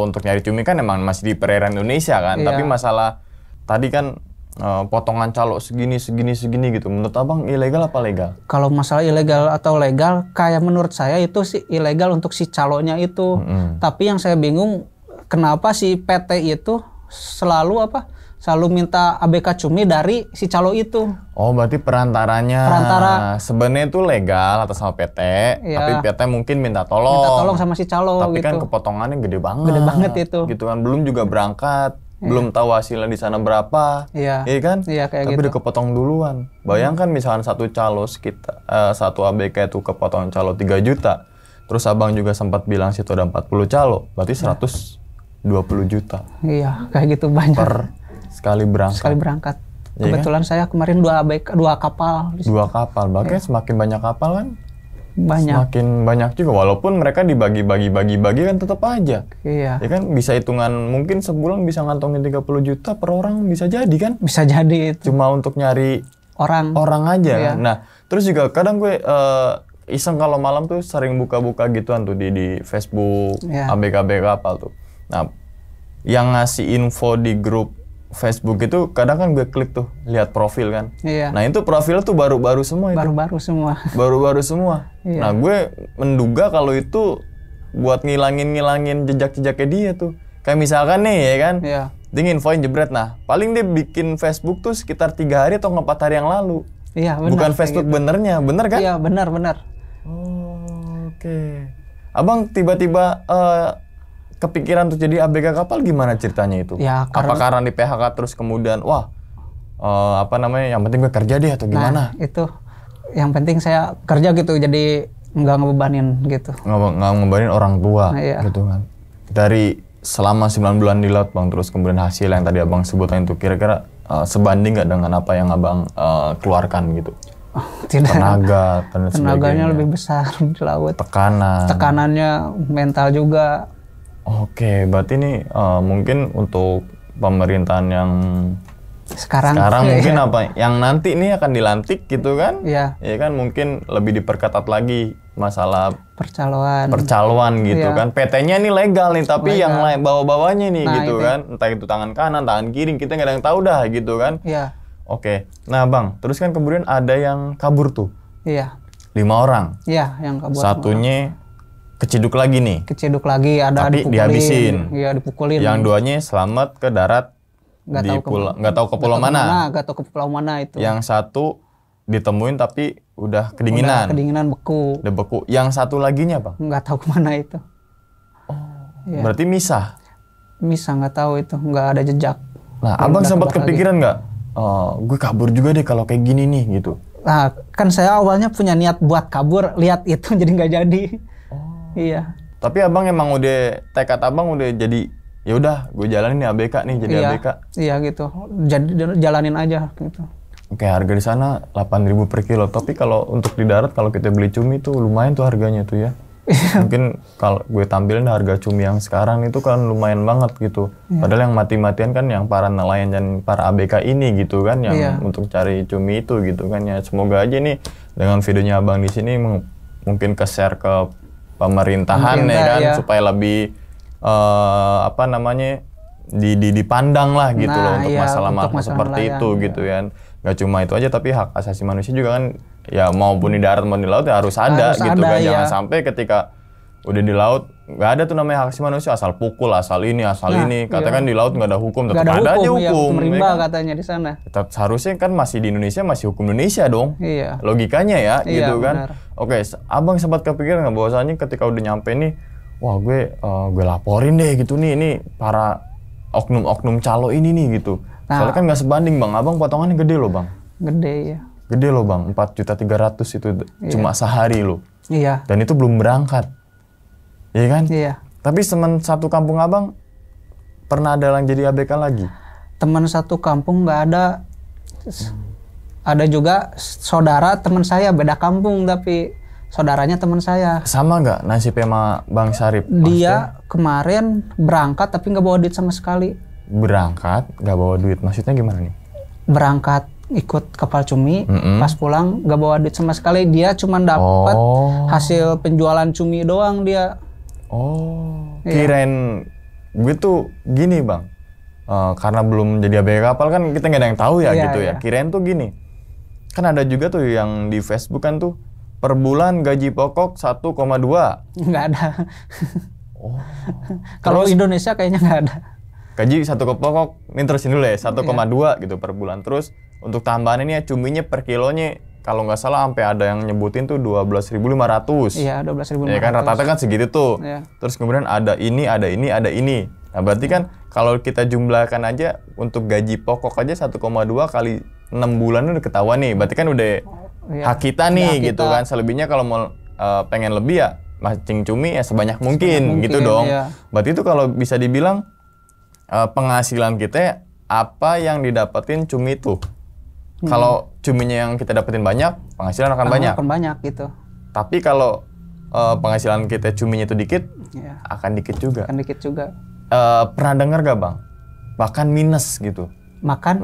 untuk nyari cumi kan emang masih di perairan Indonesia kan. Tapi masalah tadi kan potongan calo segini gitu. Menurut Abang ilegal apa legal? Kalau masalah ilegal atau legal, kayak menurut saya itu sih ilegal untuk si calonya itu. Tapi yang saya bingung kenapa si PT itu selalu minta ABK cumi dari si calo itu. Oh, berarti perantara. Sebenarnya itu legal atas sama PT, tapi PT mungkin minta tolong sama si calo tapi gitu. kan kepotongannya gede banget. Gede banget itu. Gitu kan, belum juga berangkat, belum tahu hasilnya di sana berapa. Iya kan? Iya, kayak tapi gitu. udah kepotong duluan. Bayangkan misalkan satu calo sekitar satu ABK itu kepotong calo 3 juta. Terus Abang juga sempat bilang situ ada 40 calo, berarti 120 juta. Iya, kayak gitu banyak. Sekali berangkat. Kebetulan saya kemarin 2 kapal. 2 kapal, bahkan semakin banyak kapal kan semakin banyak juga. Walaupun mereka dibagi kan tetap aja. Iya. Ya kan bisa hitungan mungkin sebulan bisa ngantongin 30 juta per orang, bisa jadi kan? Bisa jadi itu. Cuma untuk nyari orang aja. Nah, terus juga kadang gue iseng kalau malam tuh sering buka-buka gituan tuh di Facebook ABK kapal tuh. Nah, yang ngasih info di grup Facebook itu kadang kan gue klik tuh lihat profil kan. Iya. Nah itu profil tuh baru-baru semua itu. Baru-baru semua. Iya. Nah gue menduga kalau itu buat ngilangin jejak-jejaknya dia tuh. Kayak misalkan nih ya kan. Iya. Dia nginfoin jebret. Nah paling dia bikin Facebook tuh sekitar 3 hari atau 4 hari yang lalu. Iya benar. Bukan Facebook gitu. Bener kan? Iya benar. Oh, oke. Abang tiba-tiba kepikiran untuk jadi ABK kapal gimana ceritanya itu? Ya, apa karena di PHK terus kemudian yang penting gue kerja deh atau gimana? Nah, itu yang penting saya kerja gitu, jadi nggak ngebebanin gitu. Nggak ngebebanin orang tua gitu kan. Dari selama 9 bulan di laut Bang, terus kemudian hasil yang tadi Abang sebutin itu kira-kira sebanding nggak dengan apa yang Abang keluarkan gitu? Tidak. Tenaganya lebih besar di laut. Tekanannya mental juga. Oke, berarti ini mungkin untuk pemerintahan yang sekarang mungkin apa yang nanti ini akan dilantik gitu kan? Iya. Ya kan mungkin lebih diperketat lagi masalah percaloan gitu kan. PT-nya ini legal nih, tapi yang lain bawah-bawahnya nih gitu kan. Entah itu tangan kanan, tangan kiri, kita nggak ada yang tahu dah gitu kan. Iya. Oke. Nah, Bang, terus kan kemudian ada yang kabur tuh. Iya. 5 orang. Iya, yang kabur. Satunya keciduk lagi nih. Ada tapi dihabisin. Iya, dipukulin. Yang 2-nya selamat ke darat. Nggak tahu ke pulau mana itu. Yang 1 ditemuin tapi udah kedinginan. Beku. Udah beku. Yang 1 laginya, Bang? Nggak tahu kemana itu. Iya. Berarti misah? Misah, nggak tahu itu. Nggak ada jejak. Nah, Abang sempat kepikiran nggak? Gue kabur juga deh kalau kayak gini nih gitu. Nah, kan saya awalnya punya niat buat kabur, lihat itu jadi nggak jadi. Iya. Tapi Abang emang udah tekad Abang udah jadi ya udah gue jalanin nih ABK nih jadi ABK. Iya gitu. Jadi jalanin aja gitu. Oke, harga di sana 8.000 per kilo. Tapi kalau untuk di darat kalau kita beli cumi tuh lumayan tuh harganya tuh ya. Mungkin kalau gue tampilin harga cumi yang sekarang itu kan lumayan banget gitu. Padahal yang mati-matian kan yang para nelayan dan para ABK ini gitu kan yang untuk cari cumi itu gitu kan ya. Semoga aja nih dengan videonya Abang di sini mungkin ke-share ke pemerintahan ya kan supaya lebih dipandang lah gitu loh untuk masalah seperti itu gitu kan. Gak cuma itu aja tapi hak asasi manusia juga kan ya maupun di darat maupun di laut ya harus ada gitu kan. Jangan sampai ketika udah di laut nggak ada tuh namanya hak asasi manusia asal pukul asal ini katakan di laut nggak ada hukum tetap ada aja hukum rimba katanya di sana. Seharusnya kan masih di Indonesia masih hukum Indonesia dong. Iya. Logikanya ya gitu kan. Benar. Oke, Abang sempat kepikiran nggak bahwasanya ketika udah nyampe nih, wah gue laporin deh gitu nih ini para oknum-oknum calo ini nih gitu. Soalnya kan nggak sebanding Bang, Abang potongannya gede loh Bang. Gede ya. Gede loh Bang, 4.300.000 itu cuma sehari loh. Iya. Dan itu belum berangkat. Iya kan? Iya. Tapi teman satu kampung abang pernah ada yang jadi ABK lagi? Teman satu kampung nggak ada. Ada juga saudara teman saya beda kampung tapi saudaranya teman saya. Sama nggak nasibnya sama Bang Syarif? Dia kemarin berangkat tapi nggak bawa duit sama sekali. Berangkat nggak bawa duit, maksudnya gimana nih? Berangkat ikut kapal cumi, pas pulang nggak bawa duit sama sekali. Dia cuma dapat hasil penjualan cumi doang dia. Kirain gue tuh gini bang, karena belum jadi ABK kapal kan kita nggak ada yang tahu ya gitu ya. Kirain tuh gini, kan ada juga tuh yang di Facebook kan tuh per bulan gaji pokok 1,2. Nggak ada. Kalau Indonesia kayaknya nggak ada. Gaji satu pokok, ini terusin dulu ya, 1,2 gitu per bulan. Terus untuk tambahan ini ya cuminya per kilonya kalau nggak salah sampai ada yang nyebutin tuh 12.500. Iya, 12.500. Ya kan rata-rata kan segitu tuh. Iya. Terus kemudian ada ini, ada ini, ada ini. Nah, berarti kan kalau kita jumlahkan aja untuk gaji pokok aja 1,2 kali 6 bulan udah ketahuan nih. Berarti kan udah hak kita nih gitu kan. Selebihnya kalau mau pengen lebih ya mancing cumi ya sebanyak mungkin gitu dong. Iya. Berarti itu kalau bisa dibilang penghasilan kita apa yang didapetin cumi itu. Kalau cuminya yang kita dapetin banyak, penghasilan akan banyak. Akan banyak gitu. Tapi kalau penghasilan kita cuminya itu dikit, akan dikit juga. Akan dikit juga. Pernah dengar gak bang? Makan minus gitu. Makan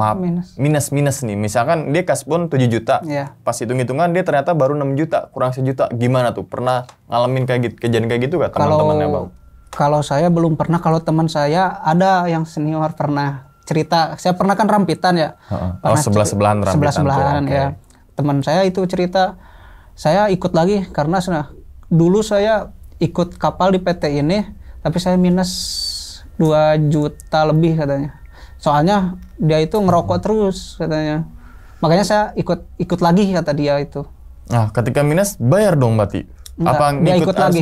minus nih. Misalkan dia kasbon 7 juta. Pas hitung-hitungan dia ternyata baru 6 juta, kurang 1 juta. Gimana tuh? Pernah ngalamin kejadian kayak gitu gak teman-temannya bang? Kalau saya belum pernah, kalau teman saya ada yang senior pernah cerita. Saya pernah kan rampitan ya. Sebelah-sebelahan rampitan. Sebelah-sebelahan ya. Teman saya itu cerita, saya ikut lagi karena dulu saya ikut kapal di PT ini, tapi saya minus 2 juta lebih katanya. Soalnya dia itu ngerokok terus katanya. Makanya saya ikut lagi kata dia itu. Nah, ketika minus bayar dong berarti. Enggak, apa dia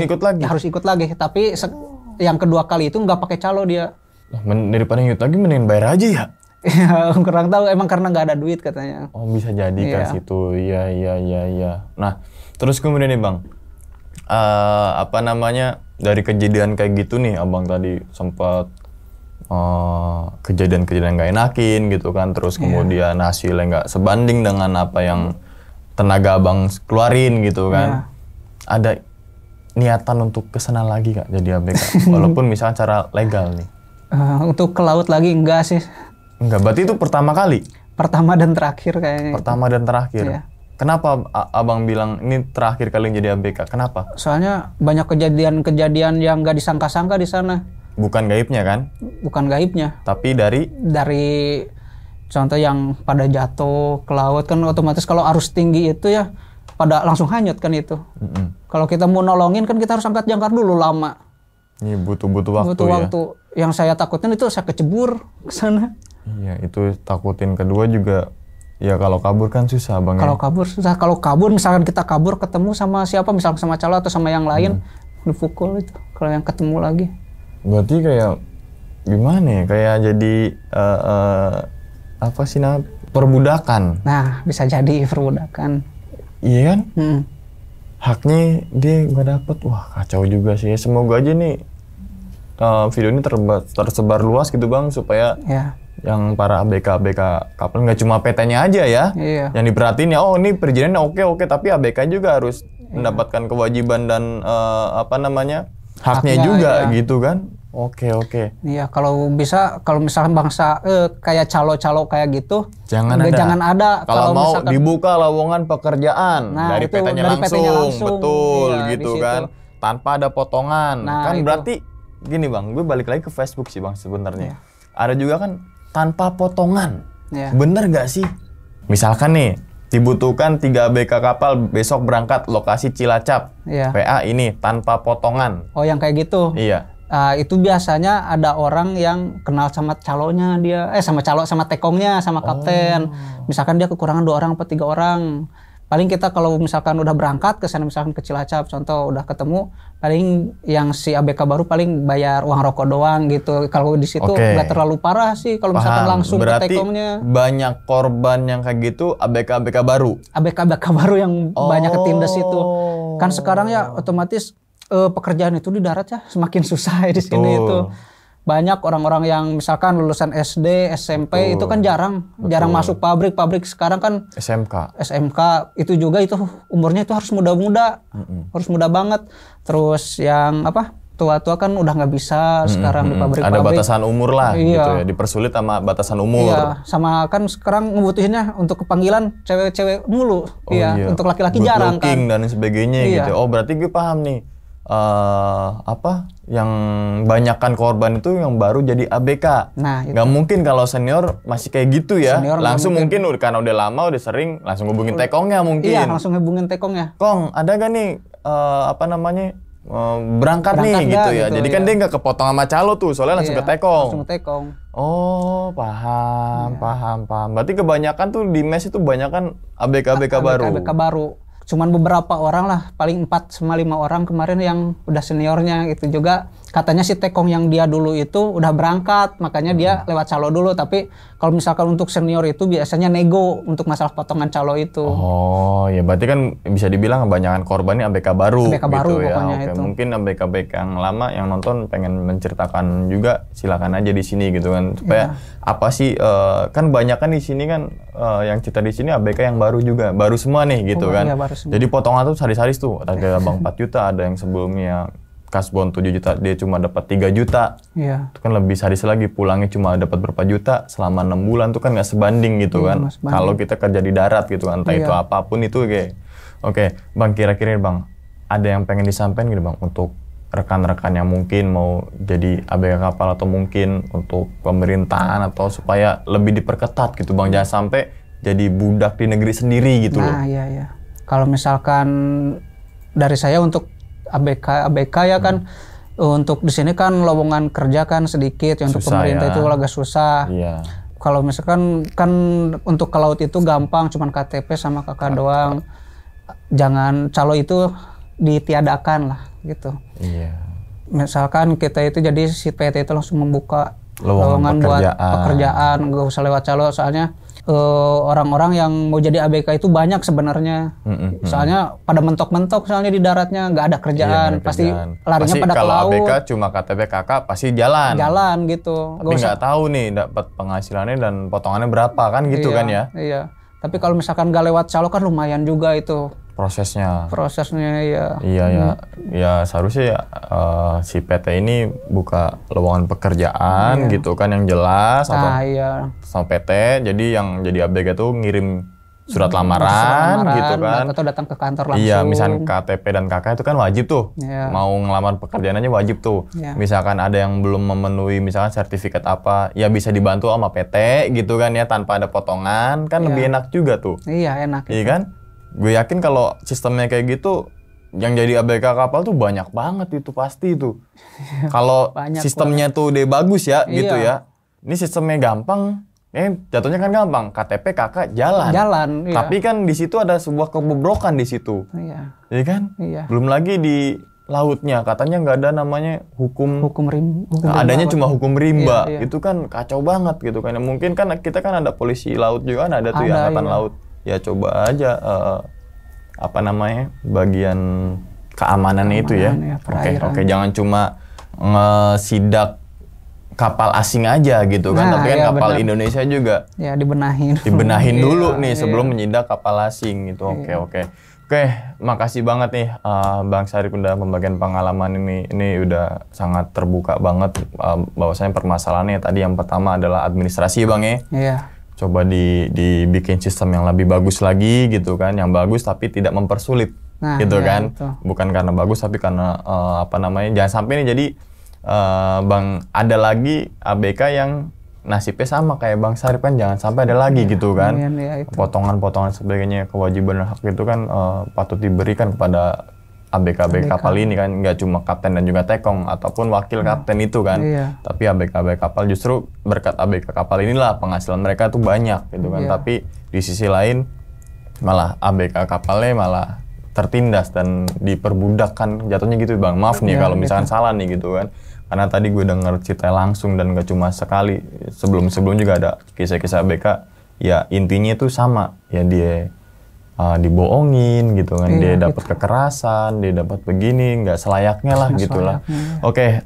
ikut lagi? Harus ikut lagi, tapi yang kedua kali itu nggak pakai calo dia. Daripada ngikut lagi mending bayar aja ya? Kurang tahu, emang karena nggak ada duit katanya. Oh bisa jadi kan situ, iya. Nah terus kemudian nih bang, dari kejadian kayak gitu nih abang tadi sempat kejadian-kejadian nggak enakin gitu kan, terus kemudian hasilnya nggak sebanding dengan apa yang tenaga abang keluarin gitu kan. Ada niatan untuk kesana lagi gak jadi ABK? Walaupun misalnya cara legal nih. Untuk ke laut lagi enggak sih. Enggak, berarti itu pertama kali? Pertama dan terakhir kayaknya. Pertama dan terakhir? Iya. Kenapa abang bilang ini terakhir kali jadi ABK? Kenapa? Soalnya banyak kejadian-kejadian yang gak disangka-sangka di sana. Bukan gaibnya kan? Bukan gaibnya. Tapi dari contoh yang pada jatuh ke laut kan otomatis kalau arus tinggi itu ya pada langsung hanyut kan itu. Kalau kita mau nolongin kan kita harus angkat jangkar dulu lama. Ini butuh waktu. Butuh waktu. Yang saya takutin itu saya kecebur ke sana. Iya, itu takutin. Kedua juga ya kalau kabur kan susah bang. Kalau kabur susah. Kalau kabur misalkan kita kabur ketemu sama siapa, misalkan sama calo atau sama yang lain, dipukul itu. Kalau yang ketemu lagi. Berarti kayak gimana ya? Kayak jadi perbudakan. Nah, bisa jadi perbudakan. Iya kan? Haknya dia nggak dapet. Wah kacau juga sih. Semoga aja nih video ini tersebar luas gitu bang, supaya yang para ABK kapal nggak cuma PT-nya aja ya yang diperhatiin ya. Oh ini perizinannya oke, tapi ABK juga harus mendapatkan kewajiban dan haknya juga gitu kan. Oke. Iya, kalau misalkan bangsa kayak calo-calo kayak gitu, jangan ada. Kalau mau misalkan dibuka lowongan pekerjaan dari PT-nya langsung, betul gitu kan, tanpa ada potongan. Kan berarti gini bang, gue balik lagi ke Facebook sih bang sebenarnya. Ada juga kan tanpa potongan, bener nggak sih? Misalkan nih dibutuhkan 3 ABK kapal besok berangkat lokasi Cilacap, PA ini tanpa potongan. Oh yang kayak gitu? Iya. Itu biasanya ada orang yang kenal sama calonya dia, sama tekongnya, sama kapten. Misalkan dia kekurangan 2 orang atau 3 orang. Paling kita kalau misalkan udah berangkat ke sana, misalkan ke Cilacap, contoh udah ketemu, paling yang si ABK baru paling bayar uang rokok doang gitu. Kalau di situ nggak terlalu parah sih kalau misalkan langsung ke tekongnya. Banyak korban yang kayak gitu ABK baru. ABK baru yang banyak ketindas itu. Kan sekarang ya otomatis pekerjaan itu di darat ya semakin susah ya di sini itu. Banyak orang-orang yang misalkan lulusan SD, SMP itu kan jarang masuk pabrik. Pabrik sekarang kan SMK itu juga itu umurnya itu harus muda-muda, harus muda banget. Terus yang tua-tua kan udah nggak bisa sekarang di pabrik-pabrik. Ada batasan umur lah gitu ya, dipersulit sama batasan umur. Iya, sama kan sekarang ngebutuhinnya untuk kepanggilan cewek-cewek mulu. Untuk laki-laki jarang kan. Dan sebagainya gitu. Oh berarti gue paham nih. Yang banyakkan korban itu yang baru jadi ABK. Nah, nggak mungkin kalau senior masih kayak gitu ya. Senior langsung mungkin karena udah lama udah sering langsung hubungin tekongnya mungkin. Iya, langsung hubungin tekongnya. Kong, ada gak nih berangkat nih gitu ya. Jadi kan dia nggak kepotong sama calo tuh, soalnya langsung ke tekong. Langsung ke tekong. Oh, paham. Berarti kebanyakan tuh di mes itu banyakan ABK baru. ABK baru. Cuman beberapa orang lah, paling 4-5 orang kemarin yang udah seniornya gitu juga. Katanya si tekong yang dia dulu itu udah berangkat, makanya dia lewat calo dulu. Tapi kalau misalkan untuk senior itu biasanya nego untuk masalah potongan calo itu. Oh, ya berarti kan bisa dibilang kebanyakan korbannya ABK baru. ABK gitu baru ya. pokoknya itu. Mungkin ABK yang lama yang nonton pengen menceritakan juga, silakan aja di sini gitu kan. Supaya apa sih kan banyak kan di sini kan yang cerita di sini ABK yang baru juga, baru semua nih gitu kan. Iya, baru semua. Jadi potongan tuh sadis-sadis tuh. Ada Bang 4 juta, ada yang sebelumnya kasbon 7 juta, dia cuma dapat 3 juta. Iya. Itu kan lebih sadis lagi, pulangnya cuma dapat berapa juta selama 6 bulan tuh kan nggak sebanding gitu kan. Kalau kita kerja di darat gitu kan, entah itu apapun itu kayak. Oke, Bang, kira-kira Bang, ada yang pengen disampaikan gitu Bang untuk rekan-rekan yang mungkin mau jadi ABK kapal atau mungkin untuk pemerintahan atau supaya lebih diperketat gitu Bang, jangan sampai jadi budak di negeri sendiri gitu loh. Nah, iya. Kalau misalkan dari saya untuk ABK ya kan, untuk di sini kan lowongan kerja kan sedikit ya, untuk pemerintah itu agak susah. Iya. Kalau misalkan kan untuk ke laut itu gampang, cuman KTP sama KK doang. Jangan calo itu ditiadakan lah gitu. Iya. Misalkan kita itu jadi si PT itu langsung membuka lowongan buat pekerjaan, nggak usah lewat calo, soalnya orang-orang yang mau jadi ABK itu banyak sebenarnya. Soalnya pada mentok-mentok soalnya di daratnya nggak ada kerjaan, pasti larinya pada ke laut. Kalau ABK cuma KTP KK pasti jalan gitu. Tapi nggak tahu nih dapat penghasilannya dan potongannya berapa kan gitu kan ya. Iya. Tapi kalau misalkan nggak lewat calo kan lumayan juga itu prosesnya ya. Iya. Ya seharusnya si PT ini buka lowongan pekerjaan gitu kan yang jelas atau sama PT, jadi yang jadi ABK tuh ngirim surat lamaran gitu kan atau datang ke kantor langsung. Iya, misalnya KTP dan KK itu kan wajib tuh. Mau ngelamar pekerjaan aja wajib tuh. Misalkan ada yang belum memenuhi misalkan sertifikat apa, ya bisa dibantu sama PT gitu kan ya, tanpa ada potongan kan lebih enak juga tuh. Iya, enak. Iya kan? Gue yakin kalau sistemnya kayak gitu, yang jadi ABK kapal tuh banyak banget itu pasti itu. Kalau sistemnya tuh udah bagus ya gitu ya. Ini sistemnya gampang, jatuhnya kan gampang. KTP KK jalan. Iya. Tapi kan di situ ada sebuah kebobrokan di situ. Iya. Iya kan? Iya. Belum lagi di lautnya katanya nggak ada namanya hukum rimba. Adanya cuma hukum rimba. Iya. Itu kan kacau banget gitu kan. Mungkin kan kita kan ada polisi laut juga kan, ada tuh ya angkatan laut. Ya coba aja bagian keamanannya itu ya. Oke, jangan cuma ngesidak kapal asing aja gitu kan, tapi kan kapal Indonesia juga ya dibenahin dulu nih sebelum menyidak kapal asing gitu. Oke, makasih banget nih Bang Syarif udah membagikan pengalaman ini udah sangat terbuka banget bahwasanya permasalahannya tadi yang pertama adalah administrasi Bang ya. Iya. Coba dibikin sistem yang lebih bagus lagi gitu kan, yang bagus tapi tidak mempersulit gitu kan. Itu. Bukan karena bagus tapi karena jangan sampai nih jadi Bang ada lagi ABK yang nasibnya sama kayak Bang Syarif kan, jangan sampai ada lagi gitu kan. Potongan-potongan sebagainya, kewajiban dan hak itu kan patut diberikan kepada ABK kapal ini kan, nggak cuma kapten dan juga tekong ataupun wakil kapten itu kan, tapi ABK kapal justru berkat ABK kapal inilah penghasilan mereka tuh banyak gitu kan. Tapi di sisi lain malah ABK kapalnya malah tertindas dan diperbudakkan jatuhnya gitu Bang. Maaf nih kalau misalkan salah nih gitu kan, karena tadi gue denger cerita langsung dan nggak cuma sekali, sebelum juga ada kisah-kisah ABK ya intinya itu sama ya, dia dibohongin gitu kan, dia Iya, dapat kekerasan, dia dapat begini, nggak selayaknya lah gitulah. Oke,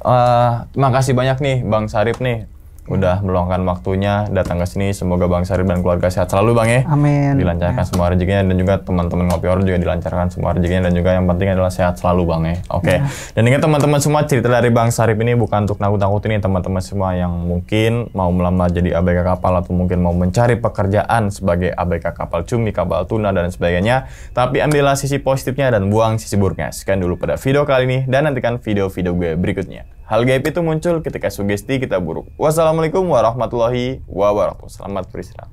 makasih banyak nih Bang Sarip nih udah meluangkan waktunya datang ke sini. Semoga Bang Sarip dan keluarga sehat selalu Bang ya. Amin. Dilancarkan semua rezekinya, dan juga teman-teman Ngopi Horor juga dilancarkan semua rezekinya, dan juga yang penting adalah sehat selalu Bang ya. Oke. Dan ingat teman-teman semua, cerita dari Bang Sarip ini bukan untuk nakut-nakutin nih teman-teman semua yang mungkin mau melamar jadi ABK kapal atau mungkin mau mencari pekerjaan sebagai ABK kapal cumi, kapal tuna dan sebagainya. Tapi ambillah sisi positifnya dan buang sisi buruknya. Sekian dulu pada video kali ini dan nantikan video-video gue berikutnya. Hal gaib itu muncul ketika sugesti kita buruk. Wassalamualaikum warahmatullahi wabarakatuh. Selamat beristirahat.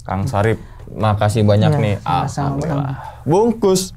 Kang Sarip, makasih banyak nih. Sama-sama. Alhamdulillah. Bungkus.